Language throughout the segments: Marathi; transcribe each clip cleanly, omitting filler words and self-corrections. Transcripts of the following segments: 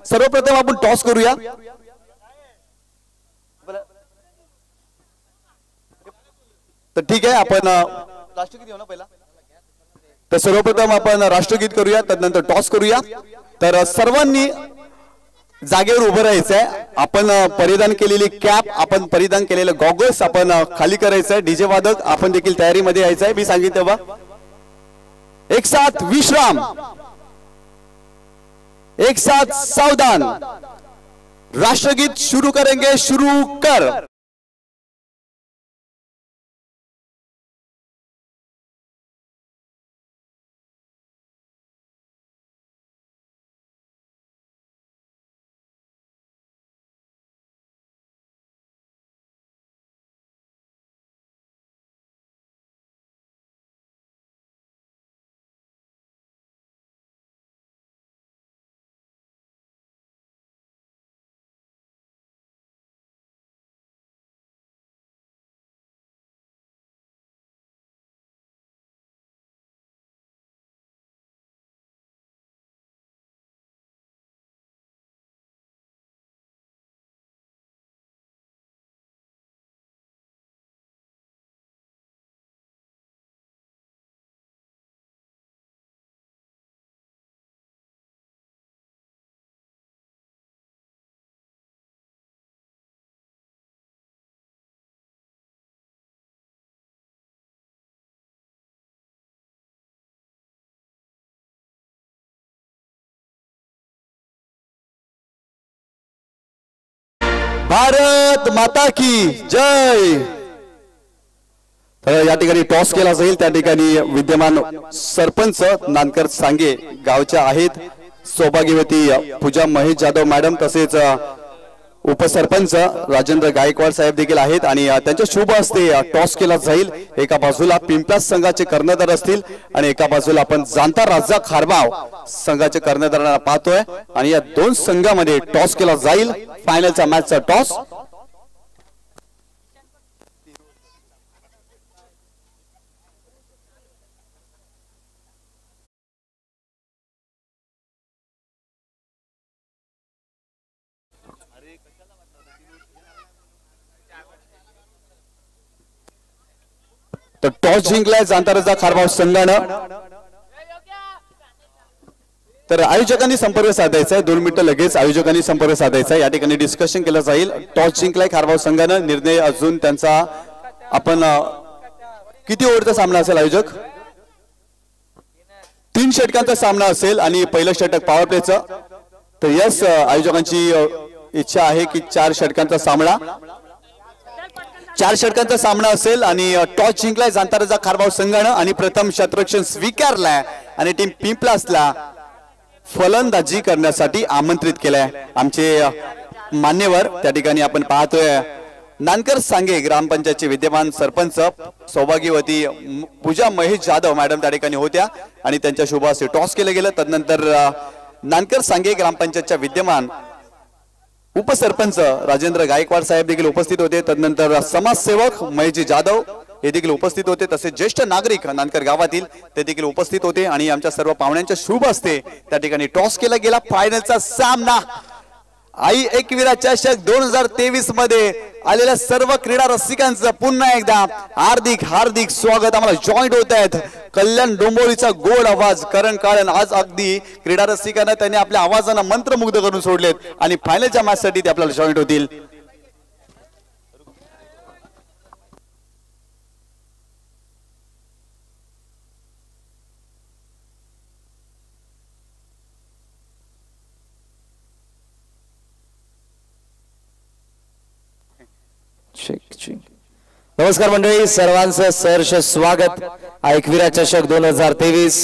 सर्वप्रथम आपण टॉस करूया। तर ठीक आहे, आपण राष्ट्रगीत घेऊ ना पहिला। तर सर्वप्रथम आपण राष्ट्रगीत करूया, तदनंतर टॉस करूया। तर सर्वांनी जागेवर उभं राहायचंय। आपण परिधान केलेली कॅप, आपण परिधान केलेले गॉगल्स आपण खाली करायचंय। डीजे वादक आपण देखील तयारीमध्ये यायचंय। मी सांगितलं बा, एक साथ विश्राम, एक साथ सावधान। राष्ट्रगीत शुरू करेंगे, शुरू कर। भारत माता की जय। तर या ठिकाणी टॉस केला जाईल। त्या ठिकाणी विद्यमान सरपंच नानकर सांगे गावच्या आहेत सौभाग्यवती पूजा महेश जाधव मॅडम, तसेच उपसरपंच राजेंद्र गायकवाड साहेब देखील आहेत आणि त्यांच्या शुभ हस्ते टॉस केला जाईल। एका बाजूला पिंपलास संघाचे कर्णधार असतील आणि एका बाजूला आपण जाणता राजा खारबाव संघाचे कर्णधारांना पाहतोय आणि या दोन संघामध्ये टॉस केला जाईल। फायनलचा मॅचचा टॉस। तर टॉस जिंकलाय जाणता राजा खारबाव संघानं। तर आयोजकांनी संपर्क साधायचा आहे, 2 मिनिटं लगेच आयोजकांनी संपर्क साधायचा आहे। या ठिकाणी डिस्कशन केलं जाईल। टॉस जिंकलाय खारबाव संघानं, निर्णय अजून त्यांचा। आपण किती ओव्हरचा सामना असेल आयोजक? 3 षटकांचा सामना असेल आणि पहिलं षटक पॉवर प्लेचं। तर यस, आयोजकांची इच्छा आहे की 4 षटकांचा सामना, 4 षटकांचा सामना असेल आणि टॉस जिंकलाय जाणता राजा खारबाव संघानं आणि प्रथम क्षेत्ररक्षण स्वीकारलाय आणि टीम पिंपलासला फलंदाजी करण्यासाठी आमंत्रित केलंय। आमचे मान्यवर त्या ठिकाणी आपण पाहतोय नानकर सांगे ग्रामपंचायतचे विद्यमान सरपंच सौभाग्यवती पूजा महेश जाधव मॅडम त्या ठिकाणी होत्या आणि त्यांच्या शुभ हस्ते टॉस केलं गेलं। तदनंतर नानकर सांगे ग्रामपंचायतच्या विद्यमान उपसरपंच राजेंद्र गायकवाड साहेब देखील उपस्थित होते। तदनंतर समाजसेवक महेशजी जाधव हे देखील उपस्थित होते, तसेच ज्येष्ठ नागरिक नानकर गावातील ते देखील उपस्थित होते आणि आमच्या सर्व पाहुण्यांच्या शुभ हस्ते त्या ठिकाणी टॉस केला गेला। फायनलचा सामना आई एकविरा चषक 2023 मध्ये आलेल्या सर्व क्रीडा रसिकांचं पुन्हा एकदा हार्दिक हार्दिक स्वागत। आम्हाला जॉईंट होत आहेत कल्याण डोंबोलीचा गोड आवाज करण काळन। आज अगदी क्रीडा रसिकांना त्यांनी आपल्या आवाजानं मंत्रमुग्ध करून सोडलेत आणि फायनलच्या मॅच साठी ते आपल्याला जॉईंट होतील। नमस्कार मंडळी, सर्वांचं सहर्ष स्वागत। एकविरा चषक 2023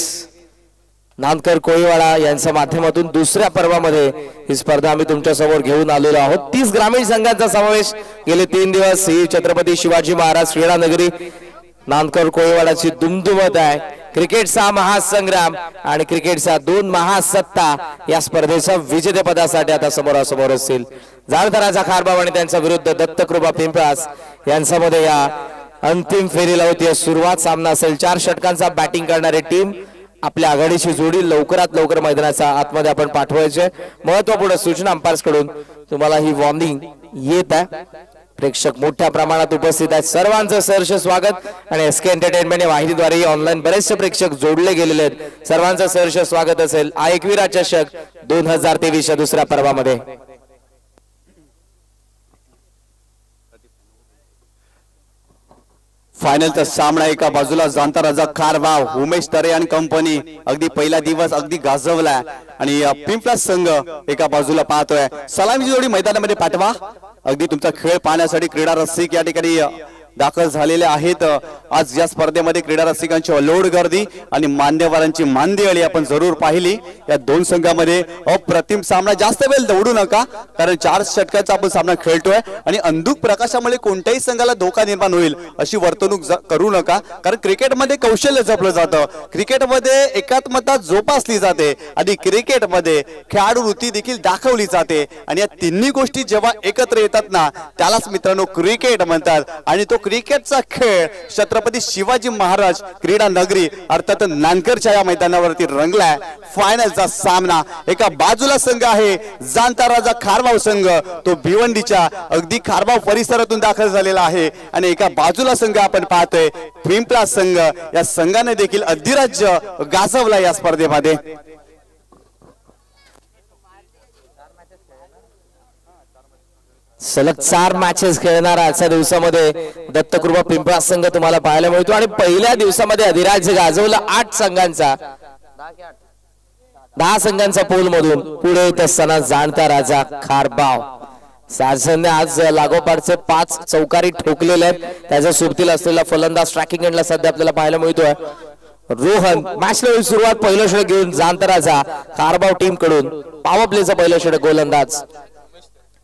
नानकर कोळीवाडा यांच्या माध्यमातून दुसऱ्या पर्वामध्ये ही स्पर्धा आम्ही तुमच्या समोर घेऊन आलेलो आहोत। 30 ग्रामीण संघांचा समावेश गेले 3 दिवस ही छत्रपती शिवाजी महाराज क्रीडा नगरी नानकर कोळीवाडाची दुमदुमत आहे। क्रिकेटचा महासंग्राम आणि क्रिकेटचा 2 महासत्ता या स्पर्धेच्या विजेतेपदासाठी आता समोरासमोर असतील। जाणता राजा खारबाव आणि त्यांच्या विरुद्ध दत्तकृपा पिंपळास यांच्यामध्ये या अंतिम फेरीला होती सुरुवात। सामना असेल 4 षटकांचा। बॅटिंग करणारी टीम आपल्या आघाडीची जोडी लवकरात लवकर मैदानाच्या आतमध्ये आपण पाठवायचे. महत्वपूर्ण सूचना अंपायर्स कडून तुम्हाला ही वॉर्निंग येत आहे. प्रेक्षक मोठ्या प्रमाणात उपस्थित आहेत. सर्वांचं सहर्ष स्वागत. आणि एसके एंटरटेनमेंट या वाहिनीद्वारे ऑनलाईन बरेचसे प्रेक्षक जोडले गेलेले आहेत. सर्वांचं सहर्ष स्वागत असेल एकविरा चषक 2023 च्या दुसऱ्या पर्वामध्ये. फायनलचा सामना एका बाजूला जाणता राजा कारवाव उमेश तरे आणि कंपनी अगदी पहिला दिवस अगदी गाजवला आणि पिंपला संघ एका बाजूला पाहतोय. सलामीची जोडी मैदानामध्ये पाठवा. अगदी तुमचा खेळ पाहण्यासाठी क्रीडा रसिक या ठिकाणी दाखल झालेले आहेत. आज या स्पर्धेमध्ये क्रीडा रसिकांची अलोड गर्दी आणि मान्यवरांची मांदियाळी आपण जरूर पाहिली. या दोन संघामध्ये अप्रतिम सामना. जास्त वेळ दौडू नका कारण 4 षटकाचा आपण सामना खेळतोय आणि अंधुक प्रकाशामुळे कोणत्याही संघाला धोका निर्माण होईल अशी वर्तणूक करू नका. कारण क्रिकेटमध्ये कौशल्य जपलं जातं. क्रिकेटमध्ये एकात्मता जोपासली जाते आणि क्रिकेटमध्ये खेळाडू वृत्ती देखील दाखवली जाते आणि या तिन्ही गोष्टी जेव्हा एकत्र येतात ना त्यालाच मित्रांनो क्रिकेट म्हणतात. आणि तो क्रिकेटचा खेळ छत्रपती शिवाजी महाराज क्रीडा नगरी अर्थात नानकरच्या या मैदानावरती रंगलाय. फायनलचा सामना एका बाजूला संघ आहे जाणता राजा खारबाव संघ. तो भिवंडीच्या अगदी खारबाव परिसरातून दाखल झालेला आहे आणि एका बाजूला संघ आपण पाहतोय पिंपला संघ. या संघाने देखील अधिराज्य गाजवला या स्पर्धेमध्ये. सलग 4 मॅचेस खेळणारा आजच्या दिवसामध्ये दत्तकृपा पिंपळा संघ तुम्हाला पाहायला मिळतो आणि पहिल्या दिवसामध्ये अधिराज्य गाजवला 8 संघांचा 10 संघांचा पोल मधून पुढे येत असताना जाणता राजा खारबाव सारसनने आज लागोपाठचे 5 चौकारी ठोकलेले आहेत. त्याच्या सोबतीला असलेला फलंदाज ट्रॅकिंग एंडला सध्या आपल्याला पाहायला मिळतोय रोहन. मॅचला सुरुवात पहिलं षटक घेऊन जाणता राजा खारबाव टीम कडून पॉवर प्लेचा पहिलं षटक गोलंदाज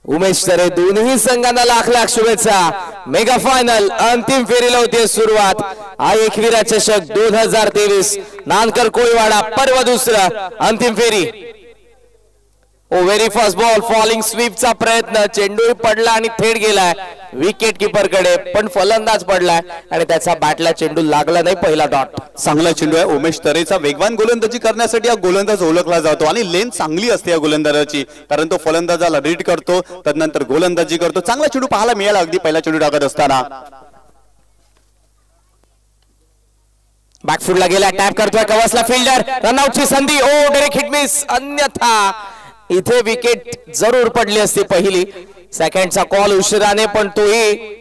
उमेश तरे. दोन्ही संघांना लाख लाख शुभेच्छा. मेगा फायनल अंतिम फेरीला होती सुरुवात. एकविरा चषक 2023 नानकर कोळीवाडा पर्व दुसरं अंतिम फेरी. व्हेरी फर्स्ट बॉल फॉलिंग स्वीपचा प्रयत्न. चेंडू पडला आणि थेट गेलाय विकेट किपर कडे पण फलंदाज पडलाय आणि त्याचा बॅटला चेंडू लागला नाही. पहिला डॉट. चांगला चेंडू आहे. उमेश तरेचा वेगवान गोलंदाजी करण्यासाठी हा गोलंदाज ओळखला जातो आणि लेन चांगली असते या गोलंदाजाची कारण तो फलंदाजाला रीड करतो त्यानंतर गोलंदाजी करतो. चांगला चेंडू पाहायला मिळाला अगदी पहिला चेंडू टाकत असताना. बॅकफुटला गेला टॅप करतोय कवसला फिल्डर. रनआउटची संधी. ओ डायरेक्ट हिट मिस. अन्यथा इथे विकेट जरूर पडली असती पहिली. सेकंडचा कॉल उशिराने पण तोही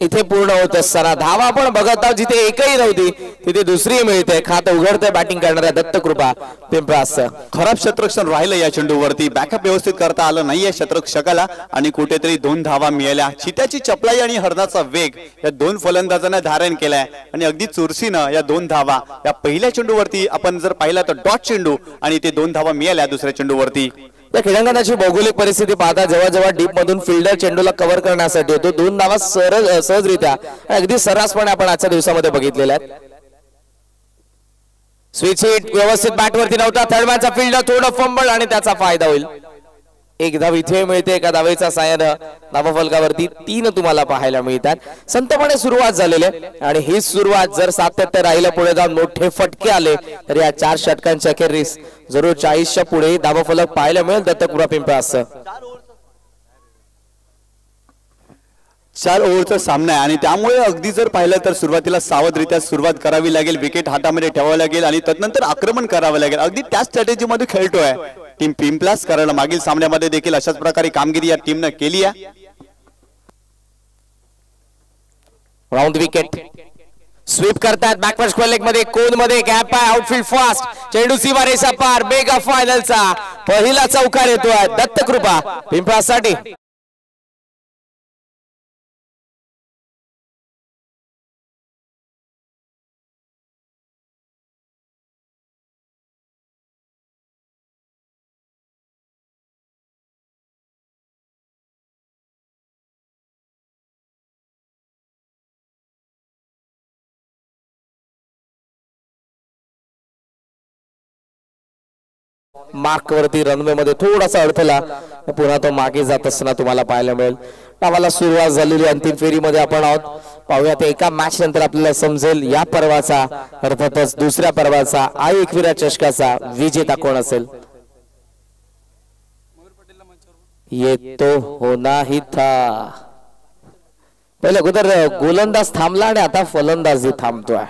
इथे पूर्ण होत असताना धावा पण बघत आहोत जिथे एकही नव्हती तिथे दुसरी मिळते. खात उघडते बॅटिंग करणाऱ्या दत्तकृपा पिंपळास. खराब क्षेत्ररक्षण राहिलं या चेंडूवरती. बॅकअप व्यवस्थित करता आलं नाहीये क्षेत्ररक्षकाला आणि कुठेतरी 2 धावा मिळाल्या. चित्याची चपलाई आणि हरणाचा वेग या 2 फलंदाजांना धारण केलाय आणि अगदी चुरशीनं या 2 धावा या पहिल्या चेंडूवरती आपण जर पाहिला तर डॉट चेंडू आणि ते 2 धावा मिळाल्या दुसऱ्या चेंडूवरती. या क्रीडांगणाची भौगोलिक परिस्थिती पाहता जेव्हा जेव्हा डीप मधून फिल्डर चेंडूला कव्हर करण्यासाठी होतो 2 धावा सहजरित्या अगदी सर्रासपणे आपण आजच्या दिवसामध्ये बघितलेल्या आहेत. स्विच हिट व्यवस्थित बॅटवरती नव्हता. थर्डमॅनचा फिल्डर थोडं फंबल आणि त्याचा फायदा होईल. 1 धाव इथे मिळते. एका धावेचा साह्यानं धावफलकावरती 3 तुम्हाला पाहायला मिळतात. संतपणे सुरुवात झालेली आणि ही सुरुवात जर सातत्य राहिलं पुढे जाऊन मोठे फटके आले तर या 4 षटकांच्या अखेरीस जरूर 40च्या पुढे धावफलक पाहायला मिळेल दत्तकृपा पिंपळास. 4 ओव्हरचा सामना आहे आणि त्यामुळे अगदी जर पाहिलं तर सुरुवातीला सावधरित्या सुरुवात करावी लागेल. विकेट हातामध्ये ठेवावं लागेल आणि त्यानंतर आक्रमण करावं लागेल. अगदी त्या स्ट्रॅटेजी मध्ये खेळतोय टीम पिंपलास. कारण मागील सामन्यामध्ये देखील अशाच प्रकारे कामगिरी या टीमने केली आहे. राऊंड विकेट स्वीप करतात. बॅकवर्ड स्क्वेअर लेग मध्ये कोन मध्ये गॅप आहे. Outfield fast. चेंडू सीमारेषा पार. मेगा फायनलचा पहिला चौकार येतोय दत्तकृपा पिंपळासाठी. मार्क वरती रनवे मध्ये थोडासा अडथळा, पुन्हा तो मागे जात असताना तुम्हाला पाहायला मिळेल. डावाला सुरुवात झालेली अंतिम फेरीमध्ये आपण आहोत. पाहूया एका मॅच नंतर आपल्याला समजेल या पर्वाचा अर्थातच दुसऱ्या पर्वाचा आई एकविरा चषकाचा विजेता कोण असेल. ये तो होना ही था. पहिले अगोदर गोलंदाज थांबला आणि आता फलंदाजी थांबतोय.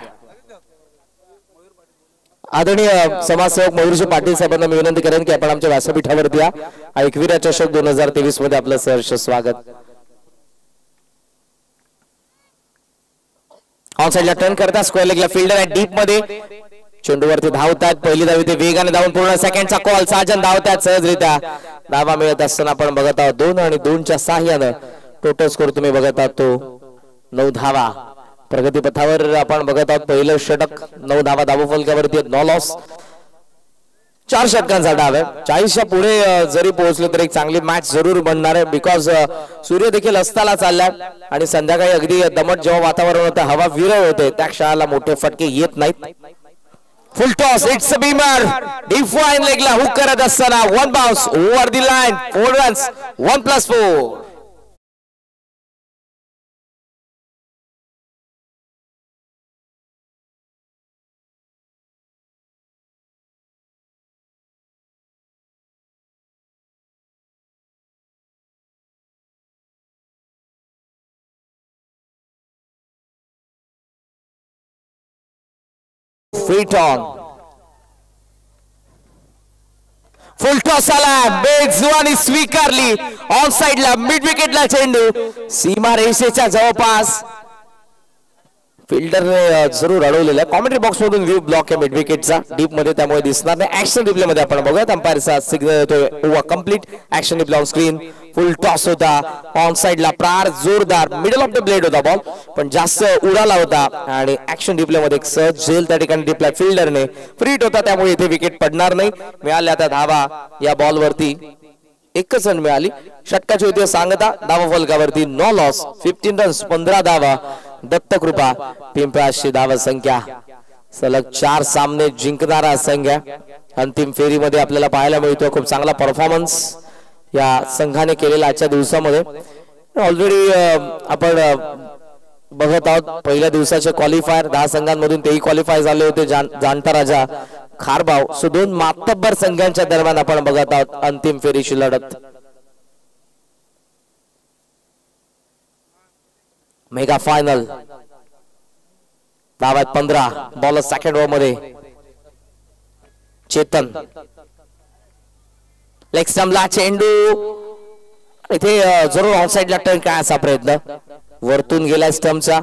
आदरणीय समाजसेवक मयूरजी पाटील साहेबांना मी विनंती करेन की आपण आमच्या व्यासपीठावरती या. एकविरा चषक 2023 मध्ये आपलं सहर्ष स्वागत. ऑन साइडला टर्न करता स्क्वेअर लेगला फिल्डर आहे डीप मध्ये. चेंडूवरती धावतात. पहिली धाव इथे वेगाने धावून पूर्ण सेकंडचा कॉल. साजन धावतात सहजरित्या. धावा मिळत असताना आपण बघत आहोत 2 आणि 2च्या साह्यानं टोटल स्कोर तुम्ही बघत आहात तो 9 धावा. प्रगतीपथावर आपण बघत आहोत पहिलं षटक 9 धावा धावफलकावरती 9 लॉस. 4 षटकांचा डाव आहे. 40च्या पुढे जरी पोहोचले तर एक चांगली मॅच जरूर बनणार आहे. बिकॉज सूर्य देखील अस्ताला चाललाय आणि संध्याकाळी अगदी दमट जेव्हा वातावरण होतं, हवा विरळ होते, त्या क्षणाला मोठे फटके येत नाहीत. Full toss. It's a beamer. Deep fine लेगला हुक करत असताना 1 bounce over the line. 4 runs 1+4. Feet on. Full toss आला. बेजवानी स्वीकारली. ऑन साइडला मिड विकेटला चेंडू सीमा रेषेच्या जवळपास. फिल्डरने जरूर अडवलेला. कॉमेंट्री बॉक्स मधून व्ह्यू ब्लॉक आहे मिड विकेटचा डीप मध्ये, त्यामुळे दिसणार नाही. ऍक्शन रिप्ले मध्ये आपण बघूयात. अंपायरचा सिग्नल येतोय over complete. Action replay on screen. Full toss होता. ऑन साइडला प्रार जोरदार मिडल ऑफ द ब्लेड होता बॉल, पण जास्त उडाला होता आणि ऍक्शन रिप्ले मध्ये सहज झेल त्या ठिकाणी डिप्लाय फिल्डरने. फ्रीट होता त्यामुळे इथे विकेट पडणार नाही. मिळाल्या त्या धावा या बॉल वरती 1 रन मिळाली. षटकाची होती सांगता. धावा फलकावरती 9 लॉस 15 रन्स 15 धावा. दत्तकृपा पिंपळाची धावा संख्या. सलग 4 सामने जिंकणारा संघ अंतिम फेरीमध्ये आपल्याला पाहायला मिळतो. खूप चांगला परफॉर्मन्स या संघाने केलेला आजच्या दिवसामध्ये. ऑलरेडी आपण बघत आहोत पहिल्या दिवसाचे क्वालिफायर 10 संघांमधून तेही क्वालिफाय झाले होते. जाणता राजा खारबाव. सो 2 मातब्बर संघांच्या दरम्यान आपण बघत आहोत अंतिम फेरीची लढत. Mega final. धावा 15. बॉल सेकंड ओव्हर मध्ये चेतन. लेग स्टंपला चेंडू. इथे जरूर ऑफसाइडला टर्न करायचा प्रयत्न. वरतून गेला स्टंपचा,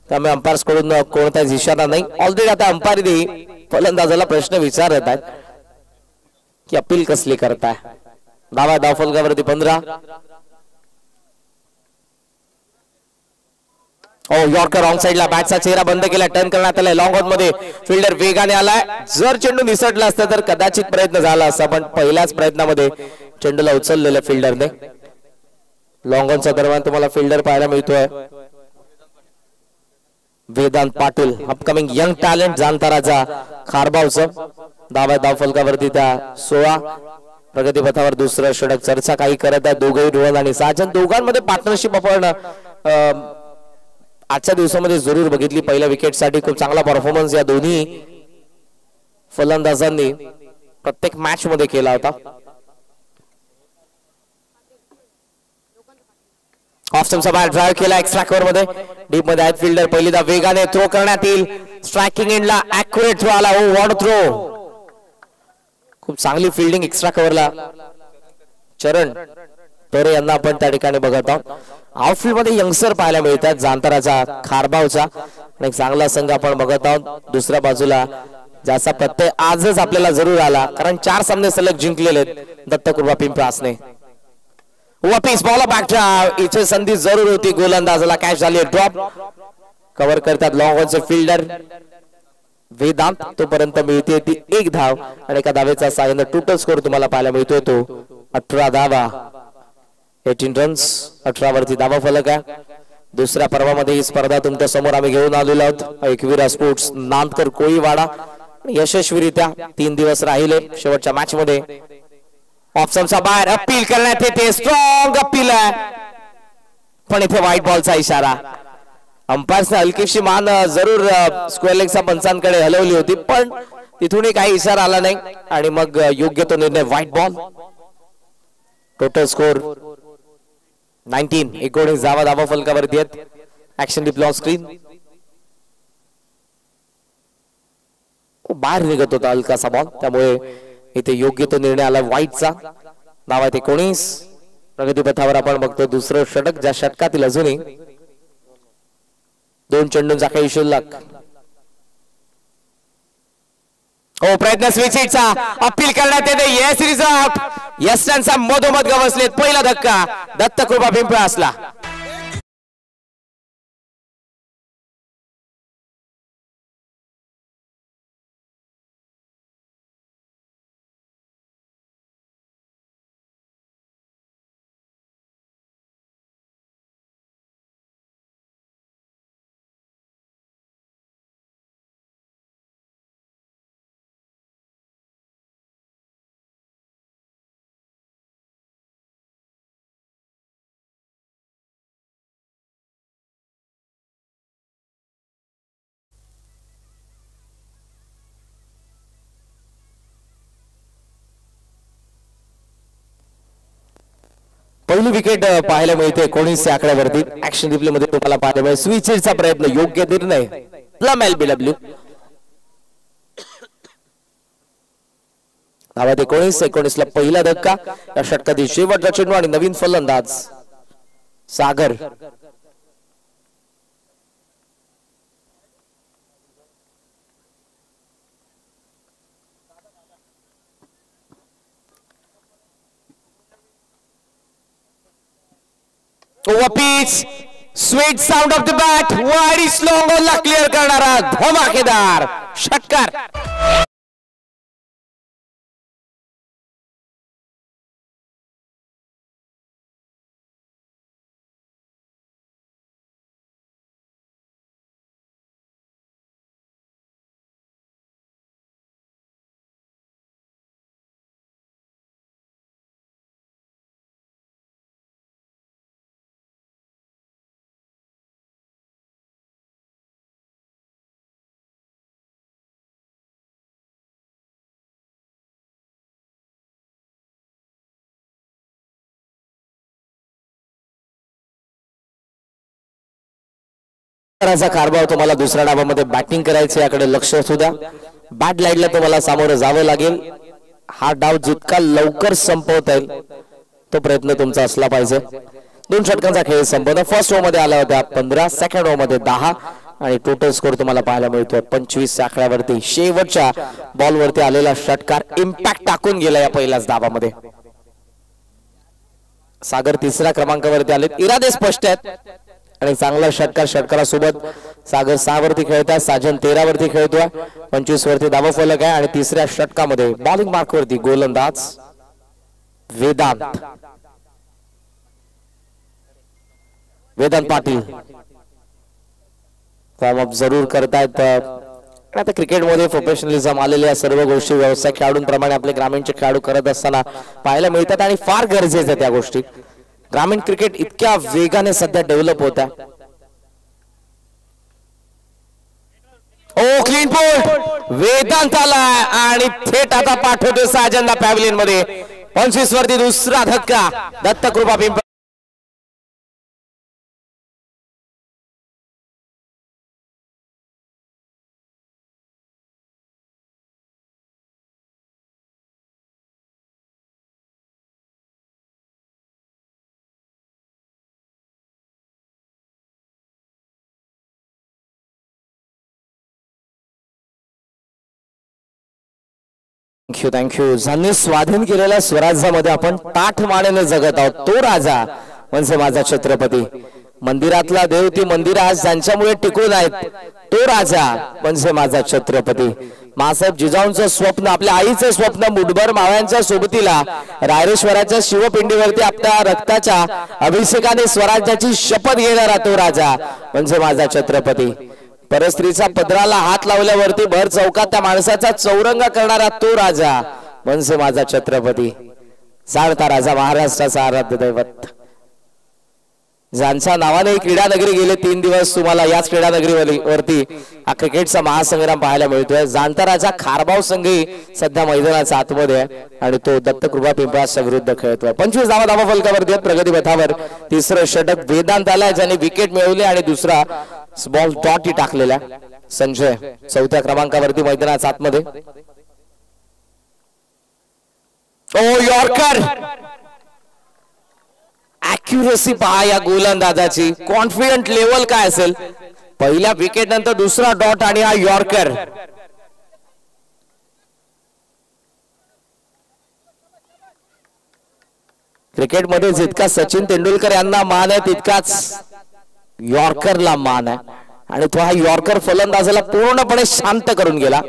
त्यामुळे अंपायर्स कडून कोणताच इशारा नाही. ऑलरेडी आता अंपायरी फलंदाजाला प्रश्न विचारत आहेत की अपील कसली करताय. धावा धावफलकावरती 15. यॉर्कर ऑन साइडला बॅटचा चेहरा बंद केला. टर्न करण्यात आलाय. लॉंग ऑन मध्ये फिल्डर वेगाने आलाय. जर चेंडू निसटला असता तर कदाचित प्रयत्न झाला असता, पण पहिल्याच प्रयत्नामध्ये चेंडूला उचललेल्या फिल्डरने. लॉंग ऑनच्या दरम्यान तुम्हाला फिल्डर पाहायला मिळतोय Vedant Patil, upcoming young talent जाणताराचा खारबावचं. धावा धावफलकावरती त्या 16. प्रगतीपथावर दुसरं षटक. चर्चा काही करत आहे दोघेही रोहन आणि साजन. दोघांमध्ये पार्टनरशिप आपण आजच्या दिवसामध्ये जरूर बघितली. पहिल्या विकेट साठी खूप चांगला परफॉर्मन्स या दोन्ही फलंदाजांनी प्रत्येक मॅच मध्ये केला होता. ऑफ स्टंपचा बॅट ड्राइव्ह केला एक्स्ट्रा कव्हर मध्ये. डीप मध्ये आहेत फिल्डर. पहिलीदा वेगाने थ्रो करण्यात येईल. स्ट्रायकिंग एंडला ऍक्युरेट थ्रो आला. ओ वॉट थ्रो. खूप चांगली फिल्डिंग एक्स्ट्रा कव्हरला चरण तोरे यांना आपण त्या ठिकाणी बघत आहोत. आउटफील्ड मध्ये यंगस्टर पाहायला मिळतात जाणताराचा खारबावचा. एक चांगला संघ आपण बघत आहोत. दुसऱ्या बाजूला ज्याचा प्रत्यय आजच आपल्याला जरूर आला, कारण 4 सामने सलग जिंकलेले दत्तकृपा पिंपळासने. वापिस बॉल बॅक. इथे संधी जरूर होती. गोलंदाजाला कॅच झाली. ड्रॉप कव्हर करतात लॉंग ऑनचे फिल्डर वेदांत. तोपर्यंत मिळते ती 1 धाव आणि एका धावेचा साह्याने टोटल स्कोर तुम्हाला पाहायला मिळतोय तो 18 धावा 18 रन्स. 18 वरती धावा फलक आहे. दुसऱ्या पर्वामध्ये ही स्पर्धा तुमच्या समोर आम्ही घेऊन आलेलो आहोत. एकविरा स्पोर्ट्स नांदकर कोळीवाडा. यशस्वीरित्या 3 दिवस राहिले शेवटच्या मॅच मध्ये. ऑप्शनचा बाहेर अपील करण्यात येते. स्ट्रॉंग अपील आहे पण इथे व्हाईट बॉलचा इशारा. अंपायर्सने हलकीशी मान जरूर स्क्वेअर लेगच्या पंचांकडे हलवली होती पण तिथूनही काही इशारा आला नाही आणि मग योग्य तो निर्णय व्हाईट बॉल. टोटल स्कोर 19 धावा फलकावरती आहेत. Action replay on screen. बाहेर निघत होता हलकासा बॉल त्यामुळे इथे योग्य तो निर्णय आला व्हाईटचा. धावा 19. प्रगतीपथावर आपण बघतो दुसरं षटक ज्या षटकातील अजूनही 2 चेंडूंचा काही शिल्लक. हो प्रयत्न स्विचिटचा अपील करण्यात येते. Yes result. यस्टनचा मधोमध गवसलेत. पहिला धक्का दत्तकृपा पिंपळासला. पहिली विकेट पाहायला मिळते 19 आकड्यावरती. ऍक्शन रिप्ले मध्ये तुम्हाला पाहायला मिळेल स्विचिटचा प्रयत्न योग्य निर्णय. LBW. धावा 19 ला पहिला धक्का. या षटकातील शेवटचा चेंडू आणि नवीन फलंदाज Sagar. Over pitch sweet sound of the bat. Wide स्लॉंग ला क्लिअर करणारा धमाकेदार षटकार. कारभार तुम्हाला दुसऱ्या डावामध्ये बॅटिंग करायचे याकडे लक्ष असू द्या. बॅट लाईनला तुम्हाला सामोरं जावं लागेल. हा डाव जितका लवकर संपवता येईल तो प्रयत्न तुमचा असला पाहिजे. 2 षटकांचा खेळ संपवला. फर्स्ट ओव्हर मध्ये आला होता 15. सेकंड ओव्हर मध्ये 10 आणि टोटल स्कोर तुम्हाला पाहायला मिळतोय 25 आकड्यावरती. शेवटच्या बॉल वरती आलेला षटकार इम्पॅक्ट टाकून गेला या पहिल्याच धावामध्ये. सागर 3ऱ्या क्रमांकावरती आले. इरादे स्पष्ट आहेत आणि चांगला षटकारासोबत सागर 6 वरती खेळतात. साजन 13 वरती खेळतोय. 25 वरती धावा फलक आहे आणि 3ऱ्या षटकामध्ये बॉलिंग मार्क वरती गोलंदाज वेदांत पाटील फॉर्म अप जरूर करतायत. आता क्रिकेटमध्ये प्रोफेशनलिझम आलेल्या सर्व गोष्टी व्यवसाय खेळाडूंप्रमाणे आपले ग्रामीणचे खेळाडू करत असताना पाहायला मिळतात आणि फार गरजेचं आहे त्या गोष्टी. ग्रामीण क्रिकेट इतक्या वेगाने सध्या डेव्हलप होत आहे. ओ क्लीन बोल्ड वेदांत आला आणि थेट आता पाठवतो साजनला पॅव्हलियन मध्ये. 25 वरती दुसरा धक्का दत्तकृपा पिंपळ. थँक्यू. ज्यांनी स्वाधीन केलेल्या स्वराज्यामध्ये आपण ताठ मानेने जगत आहोत तो राजा म्हणजे माझा छत्रपती. मंदिरातला देव ती मंदिर आज ज्यांच्यामुळे टिकून आहेत तो राजा म्हणजे माझा छत्रपती. मासाहेब जिजाऊंचं स्वप्न, आपल्या आईचं स्वप्न, मुठभर मावळ्यांच्या सोबतीला रायरेश्वराच्या शिवपिंडीवरती आपल्या रक्ताच्या अभिषेकाने स्वराज्याची शपथ घेणारा तो राजा म्हणजे माझा छत्रपती. परस्त्रीचा पदराला हात लावल्यावरती भर चौकात त्या माणसाचा चौरंग करणारा तो राजा वंश माझा छत्रपती, जाणता राजा, महाराष्ट्राचा आराध्य दैवत, ज्यांच्या नावाने क्रीडा नगरी गेले 3 दिवस तुम्हाला याच क्रीडा नगरी वरती हा क्रिकेटचा महासंग्राम पाहायला मिळतोय। जाणता राजा खारबाव संघही सध्या मैदानाच्या आतमध्ये आहे आणि तो दत्तकृपा पिंपळाच्या विरुद्ध खेळतोय। 25 धावा फलकावरती आहेत प्रगती पथावर। तिसरं षटक वेदांत आलाय ज्याने विकेट मिळवली आणि दुसरा बॉल डॉट टाकलेला संजय चौथ्या क्रमांकावरती मैदानाच्या आतमध्ये। ओ यॉर्कर, ॲक्युरसी पहा या गोलंदाजाची, कॉन्फिडंट लेवल काय असेल। पहिल्या विकेट नंतर दुसरा डॉट आणि हा यॉर्कर। क्रिकेटमध्ये जितका सचिन तेंडुलकर यांना मान आहे तितकाच यॉर्करला मान आहे आणि तो हा यॉर्कर फलंदाजाला पूर्णपणे शांत करून गेला।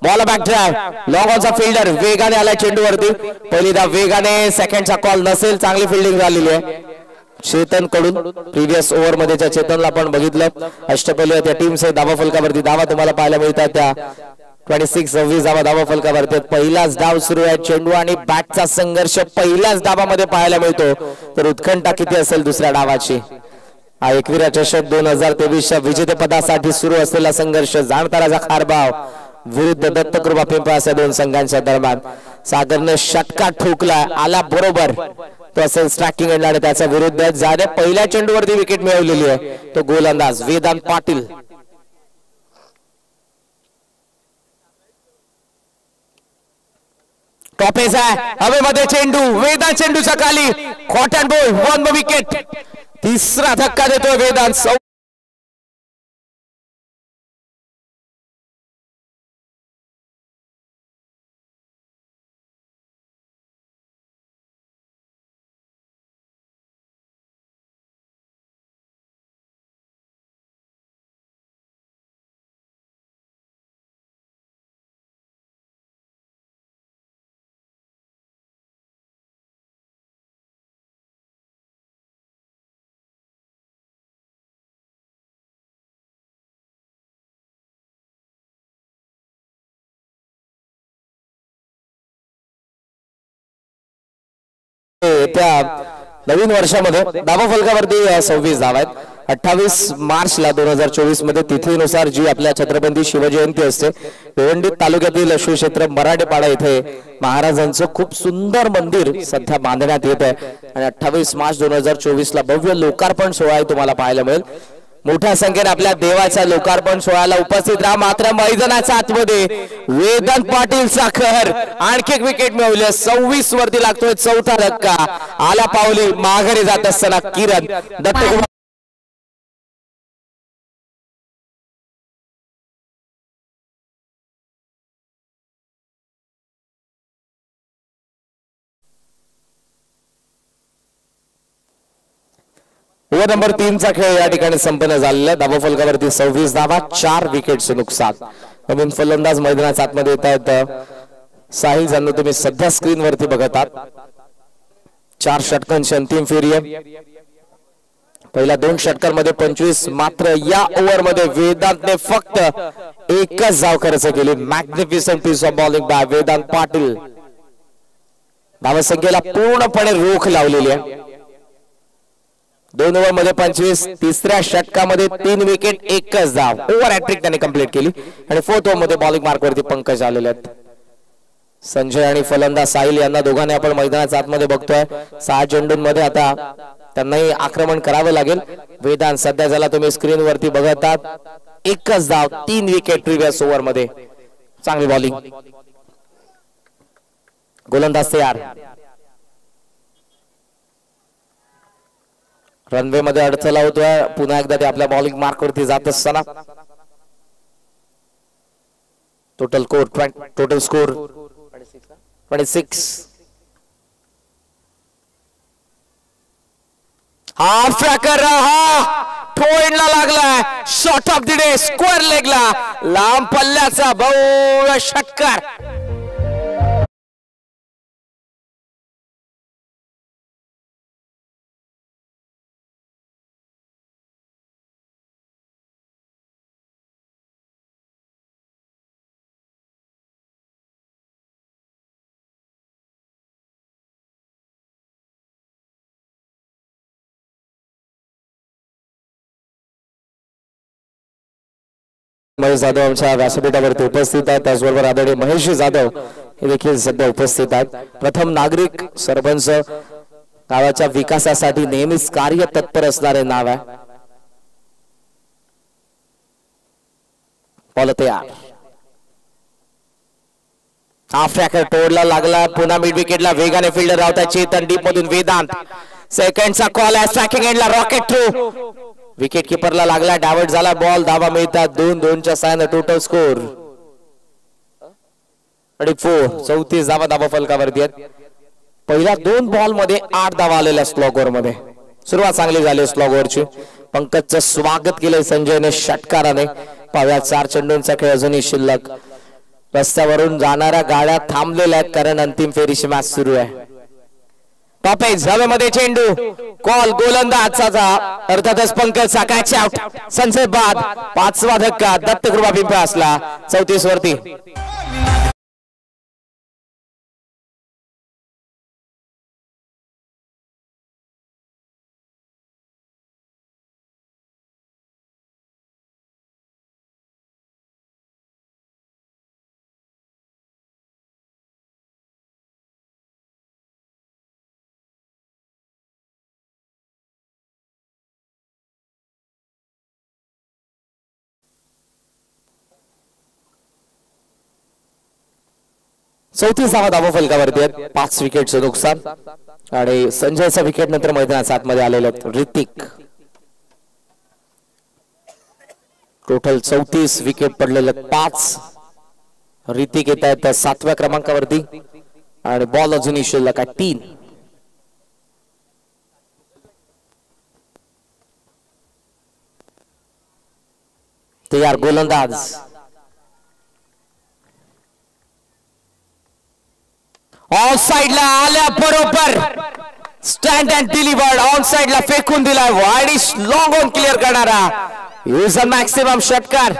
बॉल बॅक ड्राइव्ह, लॉंग ऑनचा फिल्डर वेगाने आला चेंडूवरती, पहिलीदा वेगाने, सेकंडचा कॉल नसेल, चांगली फिल्डिंग झालेली आहे चेतन कडून। प्रिव्हियस ओव्हर मध्ये ज्या चेतनला आपण बघितलं अष्टपैलू त्या टीमचे धावा फलकावरती धावा तुम्हाला पाहायला मिळतात त्या 26 धावा फलकावरती। पहिलाच डाव सुरू आहे, चेंडू आणि बॅटचा संघर्ष पहिल्याच डावामध्ये पाहायला मिळतो, तर उत्कंठा किती असेल दुसऱ्या डावाची। हा एकविरा चषक 2023च्या विजेतेपदासाठी सुरू असलेला संघर्ष जाणता राजा खारबाव विरुद्ध दत्तकृपा पिंपळास या दोन संघांच्या दरम्यान। सागरने षटका ठोकला, आला बरोबर तो असेल स्ट्रायकिंग एंड आणि त्याच्या विरुद्ध ज्याने पहिल्या चेंडूवरती विकेट मिळवलेली आहे तो गोलंदाज वेदांत पाटील। टॉपेज आहे हवेमध्ये चेंडू, वेदांत चेंडूच्या खाली, कॉटन बॉल, 1 विकेट। तिसरा धक्का देतोय वेदांत। त्या नवीन वर्षामध्ये धावा फलकावरती 26 धावा आहेत। 28 मार्चला 2024 मध्ये तिथीनुसार जी आपल्या छत्रपती शिवजयंती असते, भिवंडी तालुक्यातील श्री क्षेत्र मराठेपाडा येथे महाराजांचं खूप सुंदर मंदिर सध्या बांधण्यात येत आहे आणि 28 मार्च 2024 ला भव्य लोकार्पण सोहळा तुम्हाला पाहायला मिळेल। मोठ्या संख्येने आपल्या देवाच्या लोकार्पण सोहळ्याला उपस्थित राहा। मात्र मैदानाच्या आतमध्ये वेदांत पाटीलचा कहर, आणखी एक विकेट मिळवली, 26 वरती लागतोय चौथा धक्का, आला पावली माघारी जात असताना किरण दत्तकुमार। ओव्हर नंबर 3 चा खेळ या ठिकाणी संपन्न झालेला आहे। धावा फलकावरती 26 धावा, 4 विकेटचे नुकसान। नवीन फलंदाज मैदानाच्या आतमध्ये येत आहेत साहिल, ज्यांना तुम्ही सध्या स्क्रीन वरती बघत आहात। 4 षटकांची अंतिम फेरी आहे। पहिल्या 2 षटकांमध्ये 25, मात्र या ओव्हर मध्ये वेदांतने फक्त एकच धाव खर्च केली। Magnificent piece of bowling by Vedant Patil. धावसंख्येला पूर्णपणे रोख लावलेली आहे। 2 ओव्हर मध्ये 25, तिसऱ्या षटकामध्ये 3 विकेट, एकच धाव, ओव्हर हॅट्रिक त्याने कंप्लीट केली आणि 4th ओव्हर मध्ये बॉलिंग मार्क वरती पंकज आलेले आहेत। संजय आणि फलंदाज साहिल यांना दोघांनी आपण मैदानाच्या आतमध्ये बघतोय। 6 चेंडूंमध्ये आता त्यांनाही आक्रमण करावं लागेल। वेदांत सध्या ज्याला तुम्ही स्क्रीन वरती बघत आहात, एकच धाव, 3 विकेट प्रिव्हियस ओव्हर मध्ये, चांगली बॉलिंग। गोलंदाज तयार, रनवे मध्ये अडथळा होतोय, पुन्हा एकदा ते आपल्या बॉलिंग मार्क वरती जात असताना। Total score 26। हाफ कर रहा, ठोयला लागलाय, shot of the day, square लेगला, लांब पल्ल्याचा भव्य षटकार। महेश जाधव आमच्या व्यासपीठावरती उपस्थित आहेत, त्याचबरोबर आदरणीय महेश जाधव हे देखील सध्या उपस्थित आहेत. प्रथम नागरिक सरपंच, गावाच्या विकासासाठी नेहमीच कार्य तत्पर असणारे नाव आहे. बॉल तयार, हाफ ट्रॅकर तोडला लागला, पुन्हा मिड विकेटला वेगाने फिल्डर राहतात चेतन, डीप मधून वेदांत, सेकंडचा कॉल आहे, स्ट्रायकिंग एंडला रॉकेट थ्रू, विकेट किपरला लागला, डायव्हर्ट झाला बॉल, धावा मिळतात 2-2च्या साहाय्याने टोटल स्कोर 34 धावा धावा फलकावरती आहेत. पहिल्या 2 बॉल मध्ये 8 धावा आलेल्या स्लॉगर मध्ये. सुरुवात चांगली झाली स्लॉगरची. पंकजचं स्वागत केलंय संजयने षटकाराने. पाव्या 4 चेंडूंचा खेळ अजूनही शिल्लक. रस्त्यावरून जाणाऱ्या गाड्या थांबलेल्या आहेत कारण अंतिम फेरीची मॅच सुरू आहे. टॉपेज हवेमध्ये चेंडू, कॉल गोलंदाजाचा, अर्थातच पंकजचा कॅच आउट. संजय बाद 5वा धक्का दत्तकृपा पिंपळासला 34 वरती. धावा धावा फलकावरती आहेत. 5 विकेटचं नुकसान आणि संजयचा विकेट नंतर मैदानात आतमध्ये आलेले आहेत ऋतिक. टोटल 34 विकेट पडलेले 5. ऋतिक येत आहेत 7व्या क्रमांकावरती आणि बॉल अजूनही शिल्लक आहे 3. तयार गोलंदाज, ऑन साइडला आल्या बरोबर, स्टँड अँड डिलिव्हर्ड. ऑन साइडला फेकून दिला, वाईडिश लॉंग ऑन क्लिअर करणारा युजर मॅक्सिमम षटकार.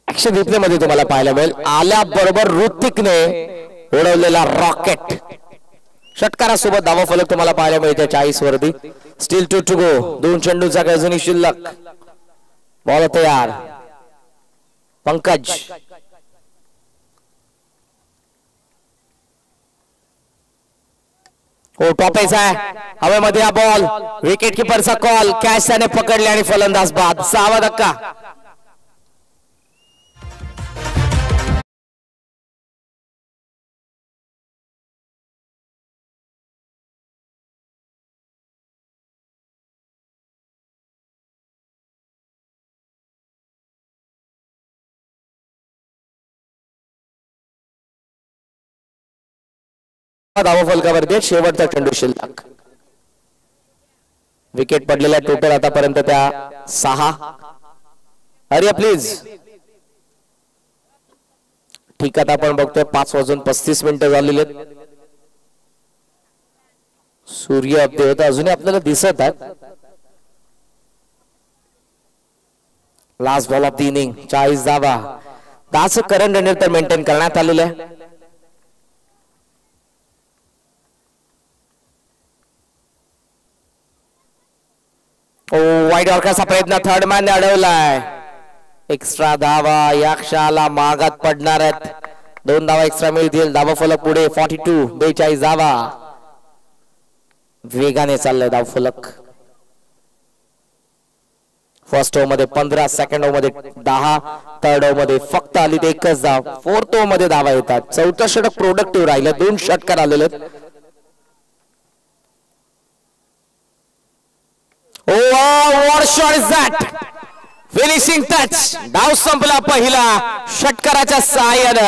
ऍक्शन रिप्ले मध्ये तुम्हाला पाहायला मिळेल, आल्या बरोबर ऋतिकने उडवलेला रॉकेट. षटकारासोबत धावा फलक तुम्हाला पाहायला मिळते 40 वरती. Steel 2 to go. 2 चेंडूचा अजूनही शिल्लक. बॉल तयार, पंकज टॉपेज आहे हवेमध्ये हा बॉल. विकेट किपरचा कॉल, कॅच त्याने पकडले आणि फलंदाज बाद. 6वा धक्का. धावा फलकावरती शेवटचा चेंडू शिल्लक. विकेट पडलेल्या टोटल आतापर्यंत त्या 6. अरे प्लीज. ठीक आता आपण बघतोय 5:35 झालेले आहेत. सूर्य देवता अजूनही आपल्याला दिसत आहेत. Last ball of the inning 40 धावा. 10 करंट रनर तर मेंटेन करण्यात आलेले आहे. वाईट ऑर्काचा प्रयत्न थर्ड मॅन ने अडवलाय. एक्स्ट्रा धावा या क्षणाला मागात पडणार आहेत. 2 धावा एक्स्ट्रा मिळतील. धावा फलक पुढे 42 धावा. वेगाने चाललंय धाव फलक. फर्स्ट ओव्हर मध्ये 15, सेकंड ओव्हर मध्ये 10, थर्ड ओव्हर मध्ये फक्त आली ते 1च धाव. फोर्थ ओव्हर मध्ये धावा येतात. 4थं षटक प्रोडक्टिव्ह राहिलं. 2 षटकार आलेले आहेत. what shot is that? Finishing touch. डाव संपला पहिला. षटकाराच्या सहाय्याने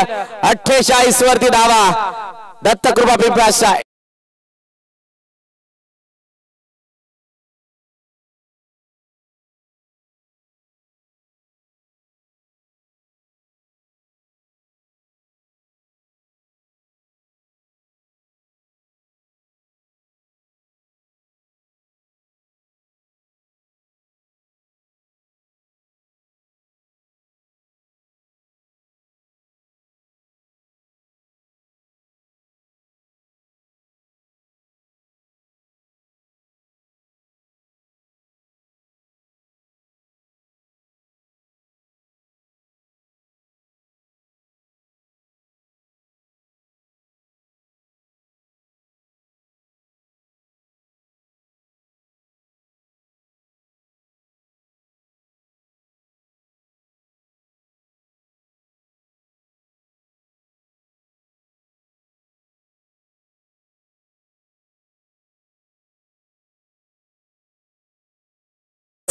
48 वरती धावा. दत्तकृपा पिंपळासच्या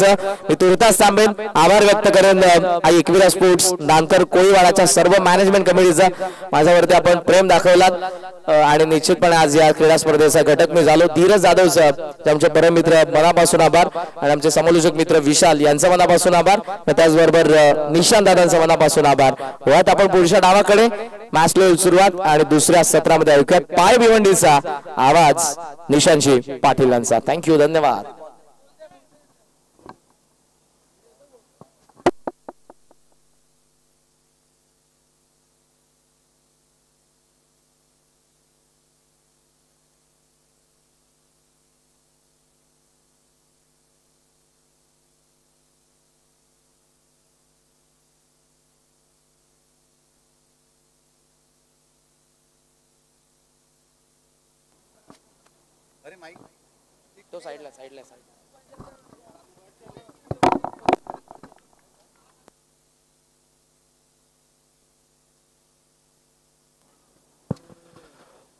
मी तुर्तास थांबेन. आभार व्यक्त करेन आई एकविरा स्पोर्ट्स नांदकर कोळीवाडाच्या सर्व मॅनेजमेंट कमिटीचा. माझ्यावरती आपण प्रेम दाखवलात आणि निश्चितपणे आज या क्रीडा स्पर्धेचा घटक मी झालो. धीरज जाधव सर आमचे परम मित्र मनापासून आभार आणि आमचे समालोचक मित्र विशाल यांचा मनापासून आभार. त्याचबरोबर निशांत दादांचा मनापासून आभार. वळत आपण पुढच्या डावाकडे. मॅच सुरुवात आणि दुसऱ्या सत्रामध्ये ऐकूया पाय भिवंडीचा आवाज निशांतजी पाटील यांचा. थँक्यू, धन्यवाद. तो साइडला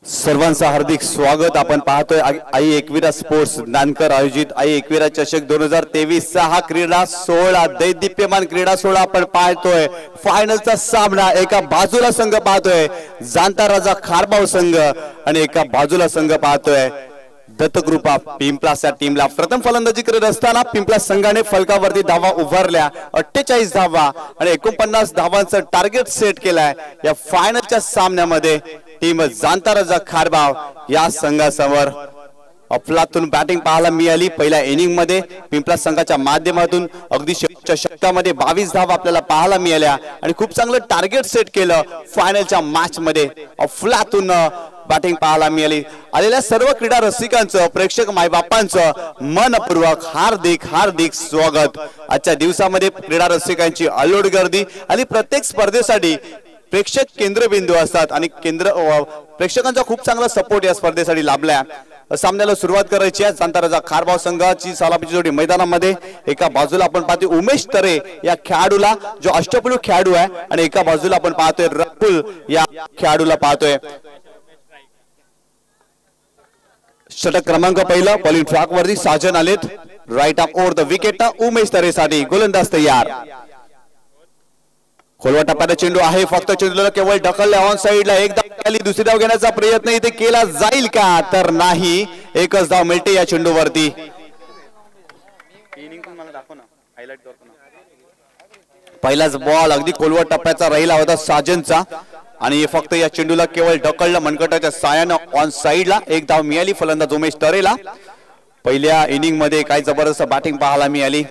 सर्वांचं हार्दिक स्वागत. आपण पाहतोय आई एकविरा स्पोर्ट्स नांदकर आयोजित आई एकविरा चषक 2023 चा हा क्रीडा सोहळा, दैदिप्यमान क्रीडा सोहळा आपण पाहतोय. फायनलचा सामना एका बाजूला संघ पाहतोय जाणता राजा खारबाव संघ आणि एका बाजूला संघ पाहतोय दत्तकृपा पिंपलास. या टीमला प्रथम फलंदाजी करत असताना पिंपलास संघाने फलकावरती धावा उभारल्या 48 धावा आणि 49 धावांचं टार्गेट सेट केलाय. या फायनलच्या सामन्यामध्ये टीम जाणता राजा खारबाव या संघासमोर अफलातून बॅटिंग पाहायला मिळाली. पहिल्या इनिंग मध्ये पिंपलास संघाच्या माध्यमातून अगदी शेवटच्या षटकामध्ये 22 धावा आपल्याला पाहायला मिळाल्या आणि खूप चांगलं टार्गेट सेट केलं. फायनलच्या मॅच मध्ये अफलातून बॅटिंग पाहायला मिळाली. आलेल्या सर्व क्रीडा रसिकांचं, प्रेक्षक मायबापांचं मनपूर्वक हार्दिक हार्दिक स्वागत. आजच्या दिवसामध्ये क्रीडा रसिकांची अलोट गर्दी आणि प्रत्येक स्पर्धेसाठी प्रेक्षक केंद्रबिंदू असतात आणि प्रेक्षकांचा खूप चांगला सपोर्ट या स्पर्धेसाठी लाभलाय. सामन्याला सुरुवात करायची आहे. जाणता राजा खारबाव संघाची सालापीची जोडी मैदानामध्ये. एका बाजूला आपण पाहतोय उमेश तरे या खेळाडूला जो अष्टपैलू खेळाडू आहे आणि एका बाजूला आपण पाहतोय राहुल या खेळाडूला पाहतोय. षटक क्रमांक पहिला बॉलिंग ट्रॅक वरती साजन आलेत. Right of over the wicket Umesh तरेसाठी. गोलंदाज तयार. खोलवा टप्प्याचा चेंडू आहे. फक्त चेंडूला केवळ ढकलले ऑन साइडला. एक धाव आली. दुसरी धाव घेण्याचा प्रयत्न इथे केला जाईल का? तर नाही. एकच धाव मिळते या चेंडूवरती. पहिलाच बॉल अगदी खोलवा टप्प्याचा राहिला होता साजनचा आणि फक्त या चेंडूला केवळ ढकललं मनगटाच्या साहाय्यानं ऑन साइडला. एक धाव मिळाली फलंदाज उमेश तरेला. पहिल्या इनिंग मध्ये काय जबरदस्त बॅटिंग पाहायला मिळाली.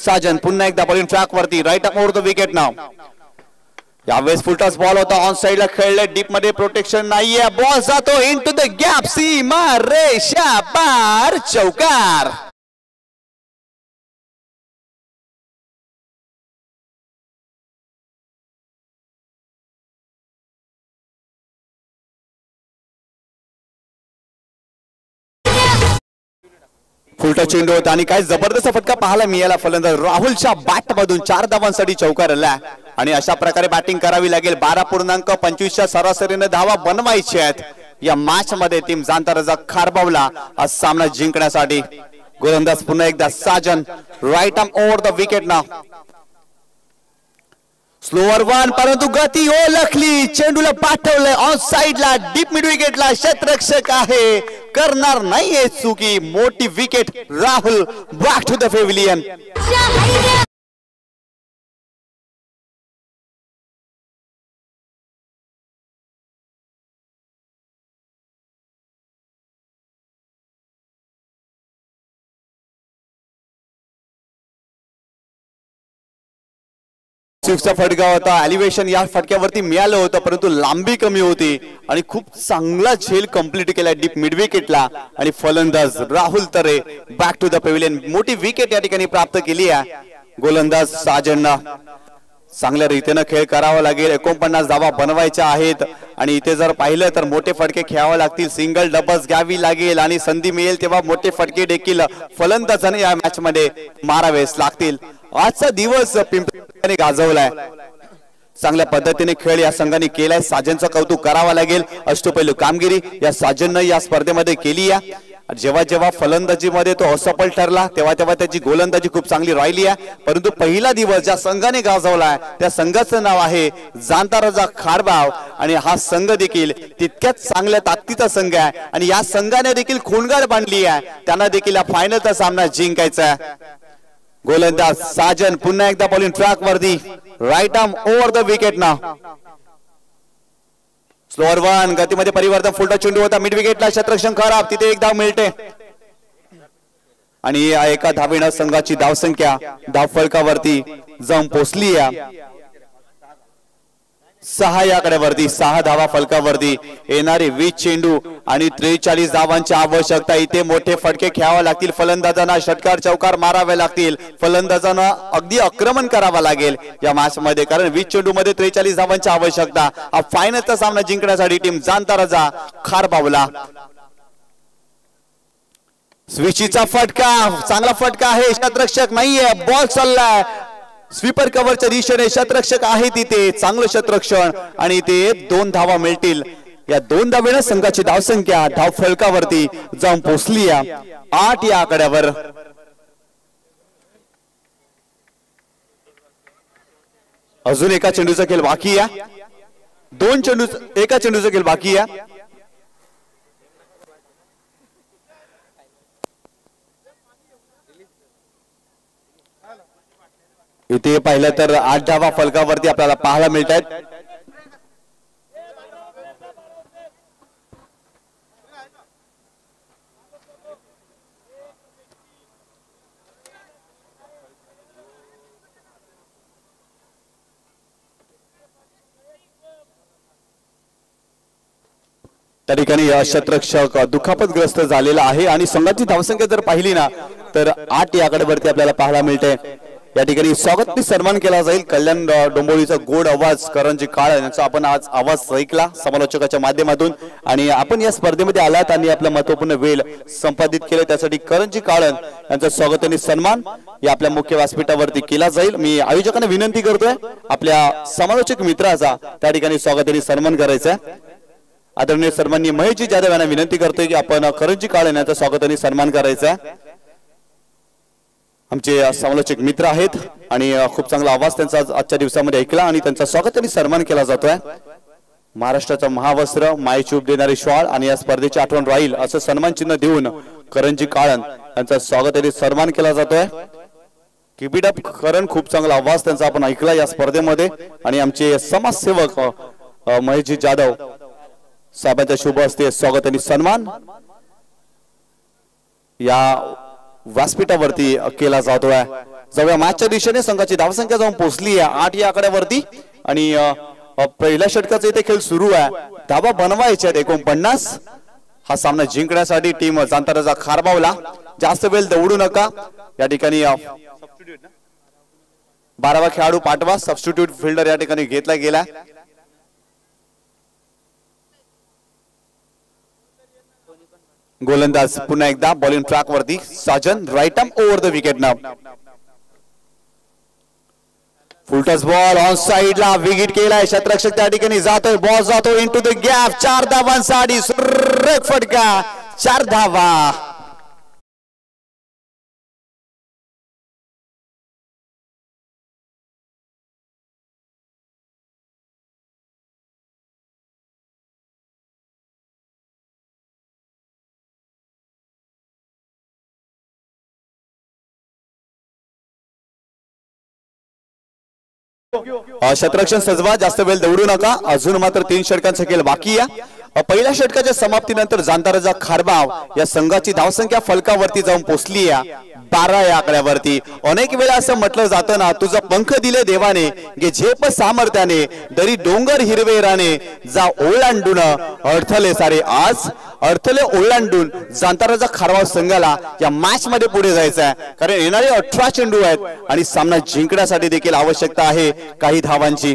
साजन पुन्हा एकदा बॉलिंग ट्रॅक वरती. Right of over the wicket नाव. यावेळेस फुलटॉस बॉल होता. ऑन साइडला खेळले. डीप मध्ये प्रोटेक्शन नाहीये. बॉल जातो इनटू द गॅप. सीमा रेषा पार. चौकार. फुलटा चेंडू होता आणि काय जबरदस्त फटका पाहायला मिळाला. फलंदाज राहुलच्या बॅट मधून 4 धावांसाठी चौकार आला आणि अशा प्रकारे बॅटिंग करावी लागेल. 12.25च्या सरासरीने धावा बनवायच्या आहेत या मॅच मध्ये टीम जाणता राजा खारबावला आज सामना जिंकण्यासाठी. गोलंदाज पुन्हा एकदा Sajan. Right arm over the wicket ना. स्लोअर वन परंतु गती ओळखली. चेंडूला पाठवलंय ऑन साइडला. डीप मिड विकेटला क्षेत्ररक्षक आहे. करणार नाहीये चुकी. मोठी wicket. Rahul back to the pavilion. स्विफ्टचा फटका होता. एलिव्हेशन या फटक्यावरती मिळालं होतं परंतु लांबी कमी होती आणि खूप चांगला झेल कंप्लीट केला डीप मिड विकेटला आणि फलंदाज राहुल तरे बॅक टू द पेव्हिलियन. मोठी विकेट या ठिकाणी प्राप्त केली आहे. गोलंदाज साजनना चांगल्या रीतीने खेळ करावा लागेल. 49 धावा बनवायच्या आहेत आणि इथे जर पाहिलं तर मोठे फटके खेळावे लागतील. सिंगल डबल्स घ्यावी लागेल आणि संधी मिळेल तेव्हा मोठे फटके देखील फलंदाजाने या मॅच मध्ये मारावेच लागतील. आजचा दिवस पिंपरी गाजवलाय. चांगल्या पद्धतीने खेळ या संघाने केलाय. साजनचं कौतुक करावं लागेल. अष्टपैलू कामगिरी या साजनने या स्पर्धेमध्ये केली आहे. जेव्हा जेव्हा फलंदाजीमध्ये तो असफल ठरला तेव्हा तेव्हा त्याची गोलंदाजी खूप चांगली राहिली आहे, परंतु पहिला दिवस ज्या संघाने गाजवलाय त्या संघाचं नाव आहे जाणता राजा खारबाव आणि हा संघ देखील तितक्याच चांगल्या ताकदीचा संघ आहे आणि या संघाने देखील खूणगाड बांधली आहे, त्यांना देखील या फायनलचा सामना जिंकायचा आहे। गोलंदाज साजन पुन्हा एकदा बॉलिंग ट्रॅक वरती, right arm over the wicket ना, स्लोअर वन गतीमध्ये परिवर्तन, फुलटा चेंडू होता मिड विकेटला, क्षेत्ररक्षण खराब, तिथे एक धाव मिळते आणि एका धावेनं संघाची धावसंख्या धाव फलकावरती जाऊन पोहोचली आहे 6 या आकड्यावरती, 6 धावा फलकावरती, येणारे 20 चेंडू आणि 43 धावांची आवश्यकता, इथे मोठे फटके खेळावे लागतील, फलंदाजांना षटकार चौकार मारावे लागतील, फलंदाजांना अगदी आक्रमण करावा लागेल या मॅच मध्ये, कारण 20 चेंडू मध्ये 43 धावांची आवश्यकता। हा फायनलचा सामना जिंकण्यासाठी टीम जाणता राजा खारबावला। स्विचीचा फटका, चांगला फटका आहे, क्षेत्ररक्षक नाहीये, बॉल चाललाय स्वीपर कव्हरच्या दिशेने, क्षेत्ररक्षक आहे तिथे, चांगलं क्षेत्ररक्षण आणि ते 2 धावा मिळतील, या 2 धावेनं संघाची धावसंख्या धाव फलकावरती जाऊन पोहोचली आहे 8 या आकड्यावर। अजून एका चेंडूचा खेळ बाकी आहे, 2 चेंडू, एका चेंडूचा खेळ बाकी आहे। इथे पाहिलं तर 8 धावा फलकावरती आपल्याला पाहायला मिळत आहेत। त्या ठिकाणी क्षेत्ररक्षक दुखापतग्रस्त झालेला आहे आणि संघाची धावसंख्या जर पाहिली ना तर 8 या आकड्यावरती आपल्याला पाहायला मिळते। या ठिकाणी स्वागत सन्मान केला जाईल, कल्याण डोंबिवलीचा गोड आवाज करणजी काळ यांचा आपण आज आवाज ऐकला समालोचकाच्या माध्यमातून आणि आपण या स्पर्धेमध्ये आलात आणि आपला महत्त्वपूर्ण वेळ संपादित केले, त्यासाठी करणजी काळ यांचा स्वागत आणि सन्मान या आपल्या मुख्य व्यासपीठावरती केला जाईल। मी आयोजकांना विनंती करतोय आपल्या समालोचक मित्राचा त्या ठिकाणी स्वागत आणि सन्मान करायचा आहे। आदरणीय सन्माननीय महेशजी जाधव यांना विनंती करतोय की आपण करणजी काळ यांचा स्वागत आणि सन्मान करायचा आहे। आमचे समालोचक मित्र आहेत आणि खूप चांगला आवाज त्यांचा आजच्या दिवसामध्ये ऐकला आणि त्यांचा स्वागत आणि सन्मान केला जातोय। महाराष्ट्राचा महावस्त्र, मायचूप देणारी शॉल आणि या स्पर्धेची आठवण राहील असं सन्मान चिन्ह देऊन करणजी काळन यांचा स्वागत आणि सन्मान केला जातोय। कीप इट अप करण, खूप चांगला आवाज त्यांचा आपण ऐकला या स्पर्धेमध्ये आणि आमचे समाजसेवक महेशजी जाधव साहेबांच्या शुभ हस्ते स्वागत आणि सन्मान या व्यासपीठावरती केला जातोय। जाऊया मॅचच्या दिशेने, संघाची धावसंख्या जाऊन पोहोचली आहे 8 या आकड्यावरती आणि पहिल्या षटकाचा इथे खेळ सुरू आहे, धावा बनवायच्या 49। हा सामना जिंकण्यासाठी टीम जाणता राजा खारबावला, जास्त वेळ दौडू नका, या ठिकाणी 12वा खेळाडू पाठवा, सबस्टिट्यूट फिल्डर या ठिकाणी घेतला गेला। गोलंदाज पुन्हा एकदा बॉलिंग ट्रॅक वरती, Sajan right arm over the wicket नाव, फुलटस बॉल ऑन साइड ला विकेट केलाय, क्षेत्ररक्षक त्या ठिकाणी जातोय, बॉल जातो इनटू द गॅप, 4 धावांसाठी सुरेख फटका, 4 धावा। क्षेत्ररक्षण सजवा, जास्त वेळ दौडू नका, अजून मात्र 3 षटकांचा खेळ बाकी आहे। पहिल्या षटकाच्या समाप्तीनंतर जाणता राजा खारबाव या संघाची धावसंख्या फलकावरती जाऊन पोहोचली आहे 12 या आकड्यावरती। अनेक वेळा असं म्हटलं जातं ना, तुझा पंख दिले देवाने, घे झेप सामर्थ्याने, दरी डोंगर हिरवे राणे, जा ओलांडून अडथळे सारे, आज अडथळे ओलांडून जाणता राजा खारबाव संघाला या मॅच मध्ये पुढे जायचं आहे, कारण येणारे 18 चेंडू आहेत आणि सामना जिंकण्यासाठी देखील आवश्यकता आहे काही धावांची।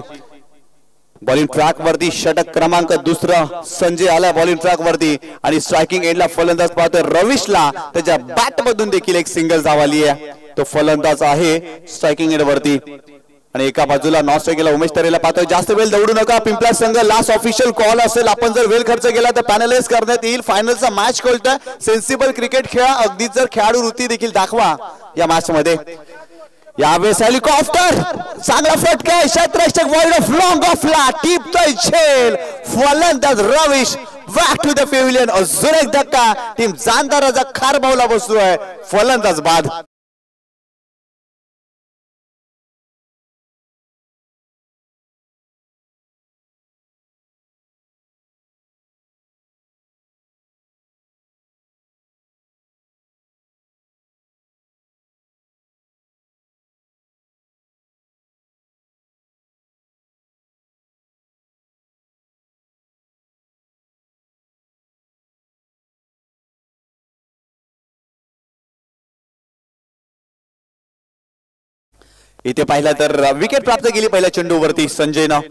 बॉलिंग ट्रॅक वरती षटक क्रमांक 2 संजय आला बॉलिंग ट्रॅक वरती आणि स्ट्रायकिंग एंडला फलंदाज पाहतोय रविशला, त्याच्या बॅट मधून देखील एक सिंगल धाव आली आहे, तो फलंदाज आहे स्ट्रायकिंग एंड वरती। आणि एका बाजूला नॉन स्ट्राईक गेला उमेश तरेला पाहतोय. जास्त वेळ दौडू नका. पिंपळा संघ लास्ट ऑफिशियल कॉल असेल. आपण जर वेळ खर्च केला तर पॅनलाइज करण्यात येईल. फायनलचा मॅच कळतोय. सेन्सिबल क्रिकेट खेळा. अगदी जर खेळाडू वृत्ती देखील दाखवा या मॅच मध्ये. यावेळेस हेलिकॉप्टर चांगला फटका. क्षेत्ररक्षक वाईड ऑफ लॉंग ऑफला टिपतोय झेल. फलंदाज Ravish back to the pavilion. अजून एक धक्का. टीम जानदाराचा खारबावला बसतोय. फलंदाज बाद. इथे पाहिला तर विकेट प्राप्त केली पहिल्या चेंडूवरती संजयनं.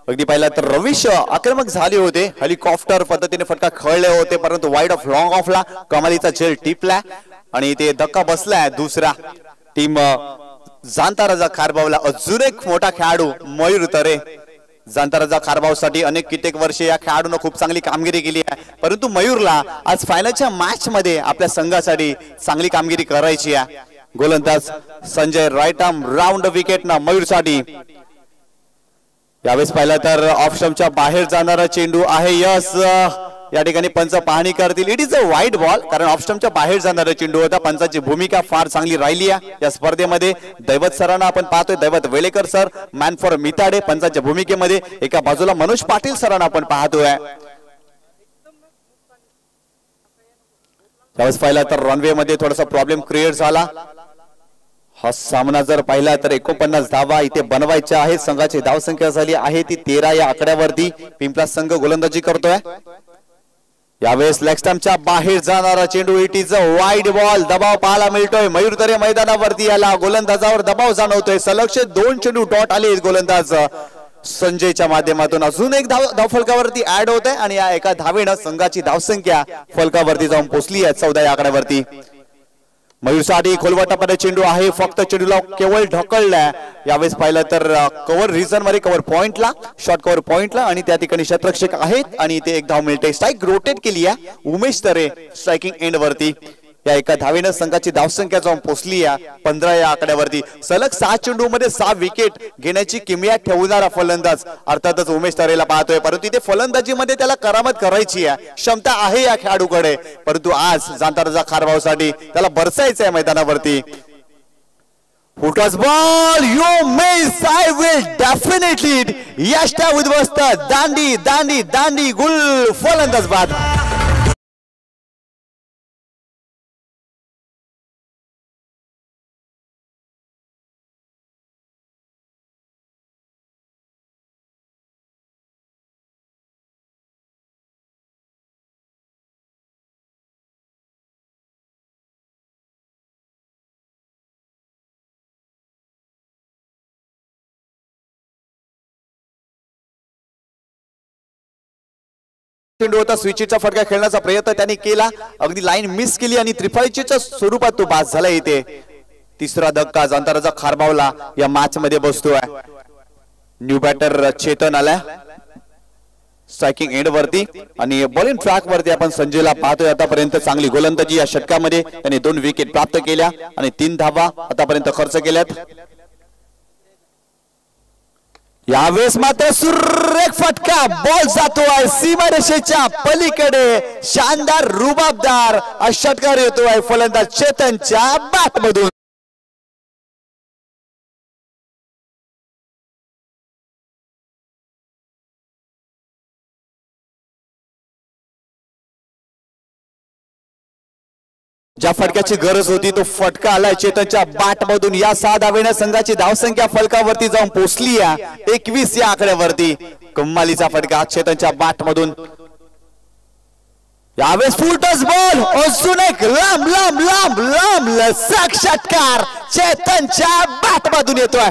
अगदी पाहिला तर रविश आक्रमक झाले होते. हेलिकॉप्टर पद्धतीने फटका खेळले होते परंतु वाईड ऑफ लॉंग ऑफला कमालीचा झेल टिपला आणि ते धक्का बसलाय. दुसरा टीम जानताराजा खारबावला अजून एक मोठा खेळाडू मयूर तरे. जानताराजा खारबावसाठी अनेक कित्येक वर्षे या खेळाडूने खूप चांगली कामगिरी केली आहे परंतु मयूरला आज फायनलच्या मॅच मध्ये आपल्या संघासाठी चांगली कामगिरी करायची आहे. गोलंदाज Sanjay right arm round wicket ना मयूर साठी. यावेळेस पाहिलं तर ऑफ स्टंपच्या बाहेर जाणारा चेंडू आहे. यस या ठिकाणी पंच पाहणी करतील. It is a wide ball कारण ऑफ स्टंपच्या बाहेर जाणारा चेंडू होता. पंचाची भूमिका फार चांगली राहिली आहे या स्पर्धेमध्ये. दैवत सरांना आपण पाहतोय. दैवत वेळेकर सर मॅन फॉर मिताडे पंचाच्या भूमिकेमध्ये. एका बाजूला मनोज पाटील सरांना आपण पाहतोय. यावेळेस पाहिला तर रनवे मध्ये थोडासा प्रॉब्लेम क्रिएट झाला. हा सामना जर पाहिला तर 49 धावा इथे बनवायच्या आहेत. संघाची धावसंख्या झाली आहे ती 13 या आकड्यावरती. पिंपळा संघ गोलंदाजी करतोय. यावेळेस लेग स्टंपच्या बाहेर जाणारा चेंडू. It is a wide ball. दबाव पाहायला मिळतोय. मयूर तरे मैदानावरती याला गोलंदाजावर दबाव जाणवतोय. सलगचे 2 चेंडू डॉट आले गोलंदाज संजयच्या माध्यमातून. अजून एक धाव फलकावरती ऍड होत आहे आणि या एका धावेनं संघाची धावसंख्या फलकावरती जाऊन पोहोचली आहे 14 या आकड्यावरती. मयूरसाठी खोलवटामध्ये चेंडू आहे. फक्त चेंडूला केवळ ढकललाय. यावेळेस पाहिलं तर कव्हर रिजन मध्ये कव्हर पॉइंटला शॉर्ट कव्हर पॉइंटला आणि त्या ठिकाणी क्षेत्ररक्षक आहेत आणि ते एक धाव मिळते. स्ट्राईक रोटेट केली आहे उमेश तरे स्ट्रायकिंग एंड वरती. या एका धावेनं संघाची धावसंख्या जाऊन पोहोचली आहे 15 या आकड्यावरती. सलग 6 चेंडू मध्ये 6 विकेट घेण्याची किमया ठेवणारा फलंदाज अर्थातच उमेश तरेला पाहतोय परंतु इथे फलंदाजीमध्ये त्याला करामत करायची आहे. क्षमता आहे या खेळाडूकडे परंतु आज जानताराजा खारबावसाठी त्याला बरसायचं आहे मैदानावरती. Full toss ball you miss I will definitely यष्टा उद्ध्वस्त. दांडी दांडी दांडी गुल. फलंदाज बाद. चेंडू होता. स्विचचा फटका खेळण्याचा प्रयत्न त्यांनी केला. अगदी लाईन मिस केली आणि त्रिफळीच्या स्वरूपात तो बाद झाला. इथे तिसरा धक्का जानताराजा खारबावला या मॅच मध्ये बसतोय. न्यू बॅटर चेतन आलाय स्ट्रायकिंग एंड वरती आणि बॉलिंग ट्रॅक वरती आपण संजयला पाहतोय. आतापर्यंत चांगली गोलंदाजी या षटकामध्ये त्यांनी 2 विकेट प्राप्त केल्या आणि 3 धावा आतापर्यंत खर्च केल्यात. यावेळेस मात्र सुरेख फटका. बॉल जातोय सीमारेषेच्या पलीकडे. शानदार रुबाबदार षटकार येतोय फलंदाज चेतनच्या बॅट मधून. ज्या फटक्याची गरज होती तो फटका आलाय चेतनच्या बॅट मधून. या 6 धावेने संघाची धावसंख्या फलकावरती जाऊन पोहोचली आहे 21 या आकड्यावरती. कमालीचा फटका चेतनच्या बॅट मधून. यावेळेस फुटॉस बॉल. अजून एक लांब लांब लांब लांब लचक षटकार चेतनच्या बॅट मधून येतोय.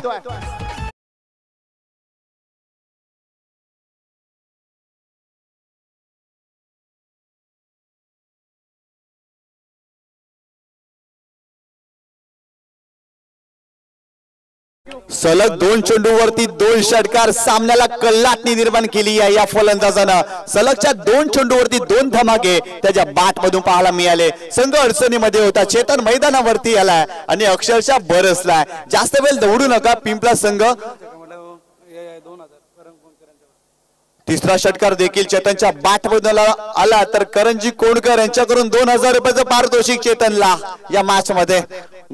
सलग 2 चेंडूवरती 2 षटकार सामन्याला कल्लाटणी निर्माण केली आहे या फलंदाजानं. सलगच्या 2 चेंडूवरती 2 धमाके त्याच्या बॅट मधून पाहायला मिळाले. संघ अडचणीमध्ये होता, चेतन मैदानावरती आलाय आणि अक्षरशः बरसलाय. जास्त वेळ दौडू नका पिंपळा संघ. तिसरा षटकार देखील चेतनच्या बॅट मधून आला तर करंजी कोणकर यांच्याकडून 2000 रुपयाचं पारितोषिक चेतनला या मॅच मध्ये.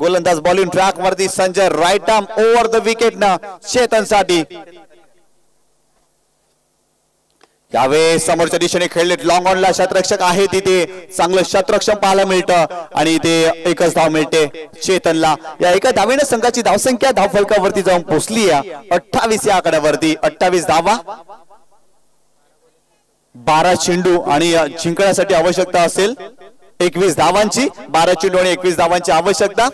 गोलंदाज बॉलिंग ट्रॅक वरती Sanjay right arm over the wicket न चेतन साठी. यावेळेस समोरच्या दिशेने खेळले लॉंग ऑनला शतरक्षक आहे तिथे चांगलं शतरक्षण पाहायला मिळतं आणि ते एकच धाव मिळते चेतनला. या एका धावेने संघाची धावसंख्या धावफलकावरती जाऊन पोहोचली आहे 28 या आकड्यावरती. 28 धावा, 12 चेंडू आणि जिंकण्यासाठी आवश्यकता असेल 21 धावांची. 12 चेंडू आणि 21 धावांची आवश्यकता.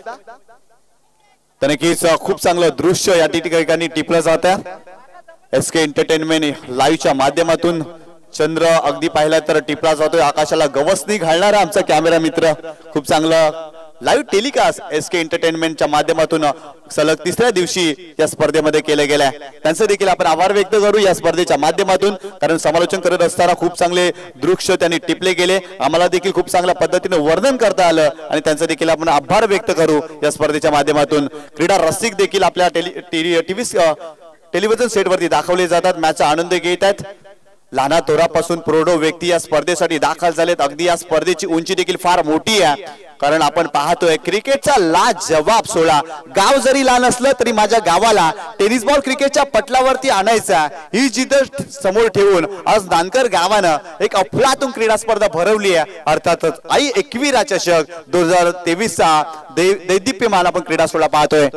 तर नक्कीच खूप चांगलं दृश्य या ठिकाणी टिपलं जात आहे. एसके एंटरटेनमेंट लाईव्हच्या माध्यमातून चंद्र अगदी पाहिला तर टिपला जातोय. आकाशाला गवसणी घालणारा आमचा कॅमेरा मित्र. खूप चांगलं लाईव्ह टेलिकास्ट एसके एंटरटेनमेंटच्या माध्यमातून सलग 3ऱ्या दिवशी या स्पर्धेमध्ये केले गेले. त्यांचं देखील आपण आभार व्यक्त करू या स्पर्धेच्या माध्यमातून, कारण समालोचन करत असताना खूप चांगले दृश्य त्यांनी टिपले गेले. आम्हाला देखील खूप चांगल्या पद्धतीने वर्णन करता आलं आणि त्यांचं देखील आपण आभार व्यक्त करू या स्पर्धेच्या माध्यमातून. क्रीडा रसिक देखील आपल्या टेलिव्हिजन सेटवरती दाखवले जातात, मॅचचा आनंद घेत आहेत. लहाना तोरापासून प्रौढ व्यक्ती या स्पर्धेसाठी दाखल झालेत. अगदी या स्पर्धेची उंची देखील फार मोठी आहे, कारण आपण पाहतोय क्रिकेटचा लाजवाब सोहळा. गाव जरी लहान असलं तरी माझ्या गावाला टेनिस बॉल क्रिकेटच्या पटलावरती आणायचा ही जिद्द समोर ठेवून आज नांदकर गावानं एक अफलातून क्रीडा स्पर्धा भरवली आहे. अर्थातच आई एकविरा चषक 2023चा दैदिप्यमान आपण क्रीडा सोहळा पाहतोय.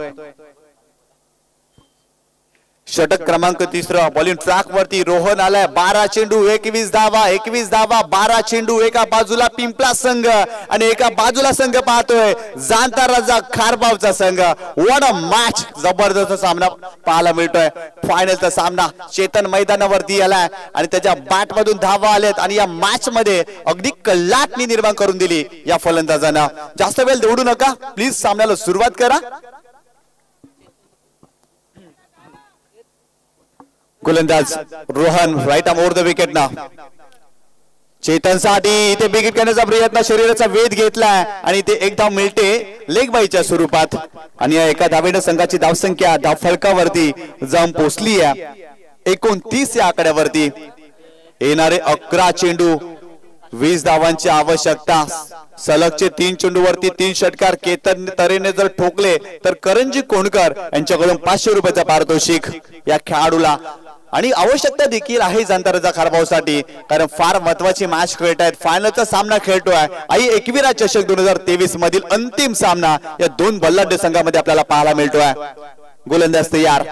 षटक क्रमांक 3 बॉलिंग ट्रॅक वरती रोहन आलाय. 12 चेंडू 21 धावा, 21 धावा, 12 चेंडू. एका बाजूला पिंपळा संघ आणि एका बाजूला संघ पाहतोय जाणता राजा खारबावचा संघ. व्हॉट अ मॅच, जबरदस्त सामना पाहायला मिळतोय. फायनलचा सामना चेतन मैदानावरती आलाय आणि त्याच्या बॅट मधून धावा आलेत आणि या मॅच मध्ये अगदी कल्लाटणी निर्माण करून दिली या फलंदाजांना. जास्त वेळ दौडू नका प्लीज, सामन्याला सुरुवात करा. गोलंदाज Rohan right arm over the wicket ना. चेतनसाठी इथे विकेट करण्याचा प्रयत्न, शरीराचा वेध घेतलाय आणि इथे एक धाव मिळते लेग बाईच्या स्वरूपात. आणि या एका धावेने संघाची धावसंख्या धावफलकावरती जाऊन पोहोचली आहे 29 या आकड्यावरती. येणारे 11 चेंडू 20 धावांची आवश्यकता. सलगचे 3 चेंडूवरती 3 षटकार केतन तरेने जर ठोकले तर करंजी कोणकर यांच्याकडून 500 रुपयाचा पारितोषिक या खेळाडूला. आणि आवश्यकता देखील आहे जाणता राजा खारबावसाठी, कारण फार महत्वाची मॅच खेळत आहेत. फायनलचा सामना खेळतोय आई एकविरा चषक 2023 मधील अंतिम सामना या 2 बल्लाढ्य संघामध्ये आपल्याला पाहायला मिळतोय. गोलंदाज तयार.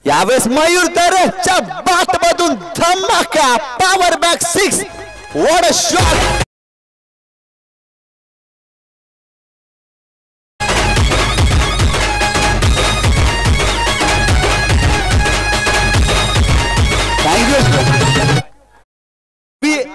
यावेळेस मयूर तरच्या बॅट मधून धमाका, power back 6. What a shot.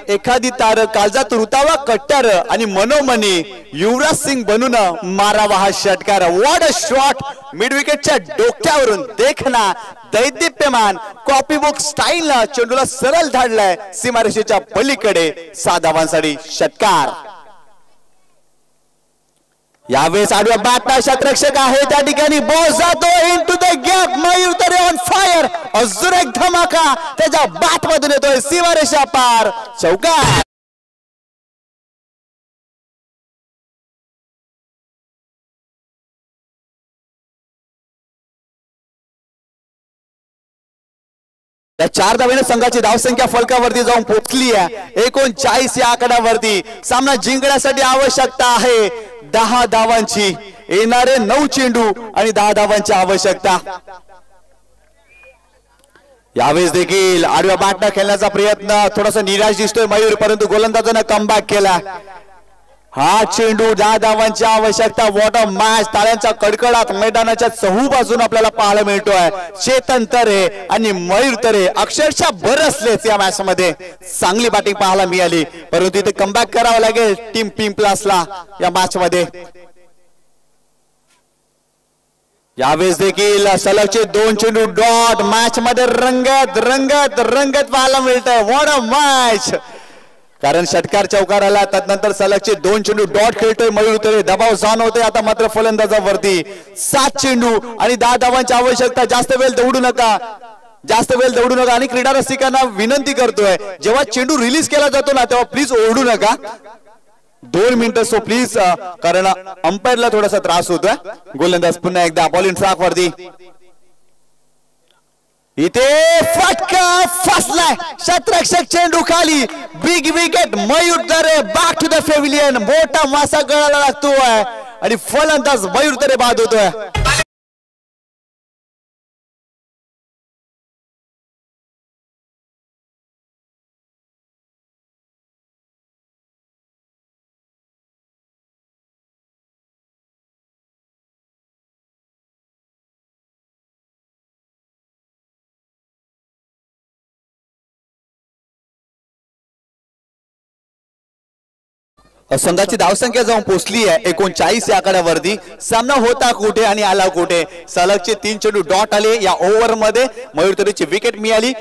एखादी तार काळजात रुतावा कट्टर आणि मनोमनी युवराज सिंग बनून मारावा हा षटकार. What a shot. मिड विकेटच्या डोक्यावरून देखना दैदिप्यमान कॉपी बुक स्टाईलनं चेंडूला सरळ धाडलाय सीमारेषेच्या पलीकडे. 6 धावांसाठी षटकार. यावेळेस आडव्या बॅटला शतरक्षक आहे त्या ठिकाणी. बॉल जातो into the gap. Mayur Tare on fire. अजून एक धमाका त्याच्या बॅट मधून येतोय सीमारेषा पार. चौकार. या 4 धावेने संघाची धावसंख्या फलकावरती जाऊन पोहोचली आहे 39 या आकड्यावरती. सामना जिंकण्यासाठी आवश्यकता आहे 10 धावांची. येणारे 9 चेंडू आणि 10 धावांची आवश्यकता. यावेळेस देखील आडव्या बॅटनं खेळण्याचा प्रयत्न, थोडासा निराश दिसतोय मयूर, परंतु गोलंदाजानं कमबॅक केला. हा चेंडू 10 धावांची आवश्यकता. What a match. ताळ्यांचा कडकडाट मैदानाच्या चहू बाजून आपल्याला पाहायला मिळतोय. चेतन तरे आणि मयूर तरे अक्षरशः बरसलेच या मॅच मध्ये. चांगली बॅटिंग पाहायला मिळाली, परंतु इथे कमबॅक करावं लागेल टीम पिंपलासला या मॅच मध्ये. यावेळेस देखील सलगचे 2 चेंडू डॉट मॅच मध्ये रंगत रंगत रंगत पाहायला मिळतंय. What a match. कारण षटकार चौकार आला त्यानंतर सलगचे 2 चेंडू डॉट खेळतोय मयूर उतरे. दबाव जाणवतोय आता मात्र फलंदाजावरती. 7 चेंडू आणि 10 धावांची आवश्यकता. जास्त वेळ दौडू नका, जास्त वेळ दौडू नका. आणि क्रीडा रसिकांना विनंती करतोय जेव्हा चेंडू रिलीज केला जातो ना तेव्हा प्लीज ओरडू नका. 2 मिनिटं सो प्लीज, कारण अंपायरला थोडासा त्रास होतोय. गोलंदाज पुन्हा एकदा बॉलिंग ट्रॅक वरती. इथे फटका फसलाय. शतरक्षक चेंडू खाली. Big wicket Mayur Tare back to the pavilion. मोठा मासा गळाला लागतोय आणि फलंदाज मयूर तरे बाद होतोय. संघाची धावसंख्या जाऊन पोहोचली आहे 39 या आकड्यावरती. सामना होता कुठे आणि आला कुठे. सलगचे 3 चेंडू डॉट आले या ओव्हर मध्ये. मयूर तरेची विकेट मिळाली.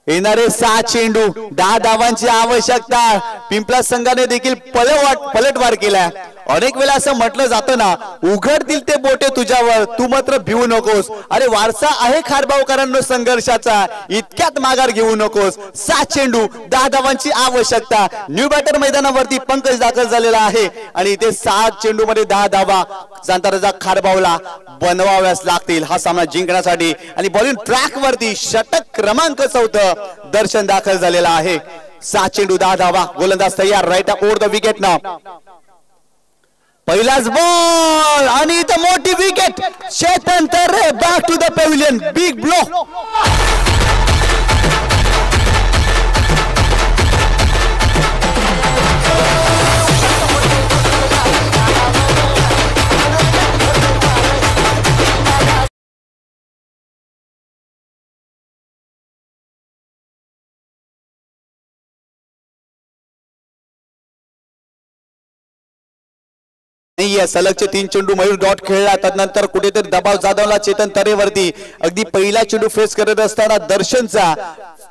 येणारे 6 चेंडू 10 धावांची आवश्यकता. पिंपळा संघाने देखील पलटवार केलाय. अनेक वेळा असं म्हटलं जातं ना, उघडतील ते बोटे तुझ्यावर, तू मात्र भिवू नकोस. अरे वारसा आहे खारबावकरांनो संघर्षाचा, इतक्यात माघार घेऊ नकोस. 7 चेंडू 10 धावांची आवश्यकता. न्यू बॅटर मैदानावरती पंकज दाखल झालेला आहे आणि इथे 7 चेंडू मध्ये 10 धावा जाणता रजा खारबावला बनवाव्यास लागतील हा सामना जिंकण्यासाठी. आणि बॉलिंग ट्रॅक वरती षटक क्रमांक 4 दर्शन दाखल झालेला आहे. 7 चेंडू 10 धावा. गोलंदाज तयार. राईट ओव्हर द विकेट ना. पहिलाच बॉल आणि इथं मोठी wicket. Chetan Tare back to the pavilion. Big blow. सलगचे 3 चेंडू मयूर डॉट खेळला. त्यानंतर कुठेतरी दबाव जाधवला चेतन तरेवरती. अगदी पहिला चेंडू फेस करत असताना दर्शनचा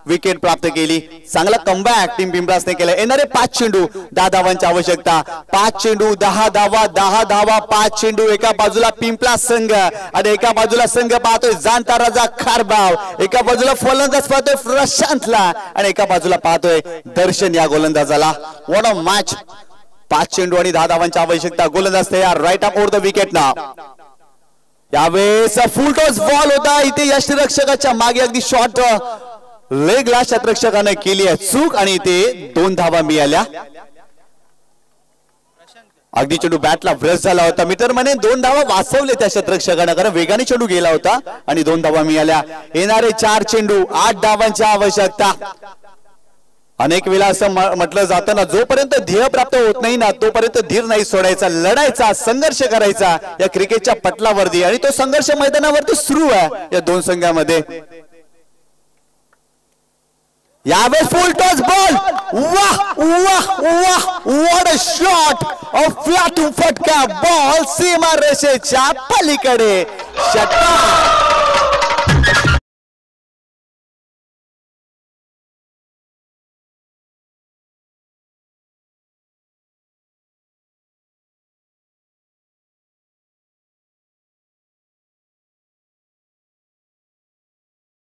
विकेट प्राप्त केली. चांगला कमबॅक टीम पिंपळासने केला. येणारे 5 चेंडू 10 धावांची आवश्यकता. 5 चेंडू 10 धावा. 10 धावा 5 चेंडू. एका बाजूला पिंपळा संघ आणि एका बाजूला संघ पाहतोय जाणता राजा खारबाव. एका बाजूला फलंदाज पाहतोय प्रशांतला आणि एका बाजूला पाहतोय दर्शन या गोलंदाजाला. What a match. 5 चेंडू आणि 10 धावांची आवश्यकता. गोलंदाज तयार. राईट अप ओव्हर द विकेट ना. यावेळेस फुल टॉस बॉल होता. इथे यष्टिरक्षकाच्या मागे अगदी शॉर्ट लेगला शतरक्षकाने केली आहे चूक आणि इथे 2 धावा मिळाल्या. अगदी चेंडू बॅटला ब्रश झाला होता. मीटर म्हणे 2 धावा वाचवले त्या शतरक्षकाने, कारण वेगाने चेंडू गेला होता आणि 2 धावा मिळाल्या. येणारे 4 चेंडू 8 धावांची आवश्यकता. अनेक वेळा असं म्हटलं जातं ना, जोपर्यंत ध्येय प्राप्त होत नाही ना तोपर्यंत धीर नाही सोडायचा. लढायचा, संघर्ष करायचा या क्रिकेटच्या पटलावरती. आणि तो संघर्ष मैदानावरती सुरू आहे या 2 संघांमध्ये. यावेळेस फुल टॉस बॉल. वाह वाह वाह. What a shot. फ्लॅटून फटका. बॉल सीमा रेषेच्या पलीकडे. षटकार.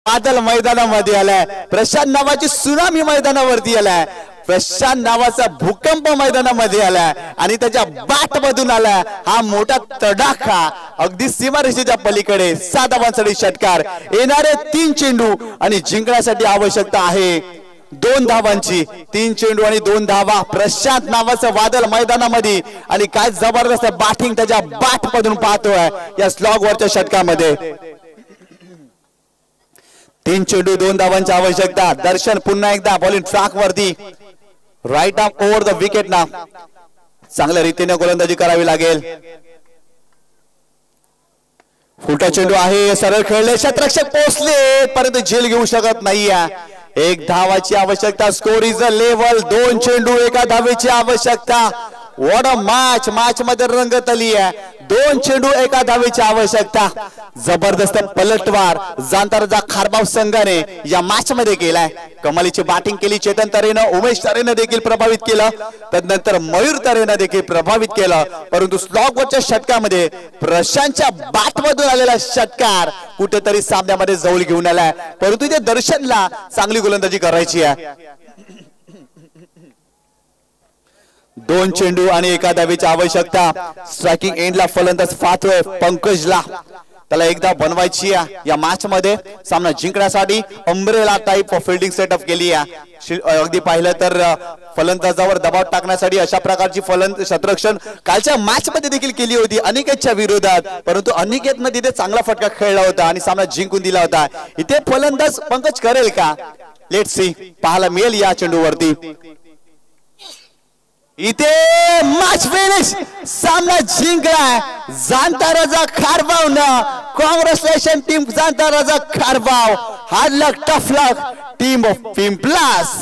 बादल मैदानामध्ये आलाय. प्रशांत नावाची सुनामी मैदानावरती आलाय. प्रशांत नावाचा भूकंप मैदानामध्ये आलाय आणि त्याच्या बॅट मधून आलाय हा मोठा तडाखा अगदी सीमारेषेच्या पलीकडे. 7 धावांसाठी षटकार. येणारे 3 चेंडू आणि जिंकण्यासाठी आवश्यकता आहे 2 धावांची. 3 चेंडू आणि 2 धावा. प्रशांत नावाचं वादळ मैदानामध्ये आणि काय जबरदस्त बॅटिंग त्याच्या बॅट मधून पाहतोय या स्लॉग वरच्या षटकामध्ये. 3 चेंडू 2 धावांची आवश्यकता. दर्शन पुन्हा एकदा बॉलिंग ट्रॅक वरती. Right arm over the wicket ना. चांगल्या रीतीने गोलंदाजी करावी लागेल. फुटा चेंडू आहे. सरळ खेळले. शतरक्षक पोहोचले परंतु झेल घेऊ शकत नाहीये. 1 धावाची आवश्यकता. Score is a level. 2 चेंडू 1 धावेची आवश्यकता. व्हॉट अ मॅच मध्ये रंगत आली आहे. 2 चेंडू एका धावेची आवश्यकता. जबरदस्त पलटवार जाणताराचा खारबाव संघाने या मॅच मध्ये केलाय. कमालीची बॅटिंग केली चेतन तरेनं, उमेश तरेनं देखील प्रभावित केलं, तदनंतर मयूर तरेनं देखील प्रभावित केलं. परंतु स्लॉगवरच्या षटकामध्ये प्रशांतच्या बॅटमधून आलेला षटकार कुठेतरी सामन्यामध्ये जवळ घेऊन आलाय. परंतु इथे दर्शनला चांगली गोलंदाजी करायची आहे. 2 चेंडू आणि एका धावेची आवश्यकता. स्ट्रायकिंग एंडला फलंदाज पाहतोय पंकजला, त्याला एकदा बनवायची आहे या मॅच मध्ये. सामना जिंकण्यासाठी umbrella type of fielding setup केली आहे. अगदी पाहिलं तर फलंदाजावर दबाव टाकण्यासाठी अशा प्रकारची शतरक्षण कालच्या मॅच मध्ये देखील केली होती अनिकेतच्या विरोधात. परंतु अनिकेतनं तिथे चांगला फटका खेळला होता आणि सामना जिंकून दिला होता. इथे फलंदाज पंकज करेल का? लेट्स सी, पाहायला मिळेल या चेंडूवरती. इथे मॅच फिनिश, सामना जिंकलाय जाणताराचा खारबाव ना. कॉंग्रॅच्युलेशन टीम जाणताराचा Kharbav. Hard luck, tough luck team of Pimplas.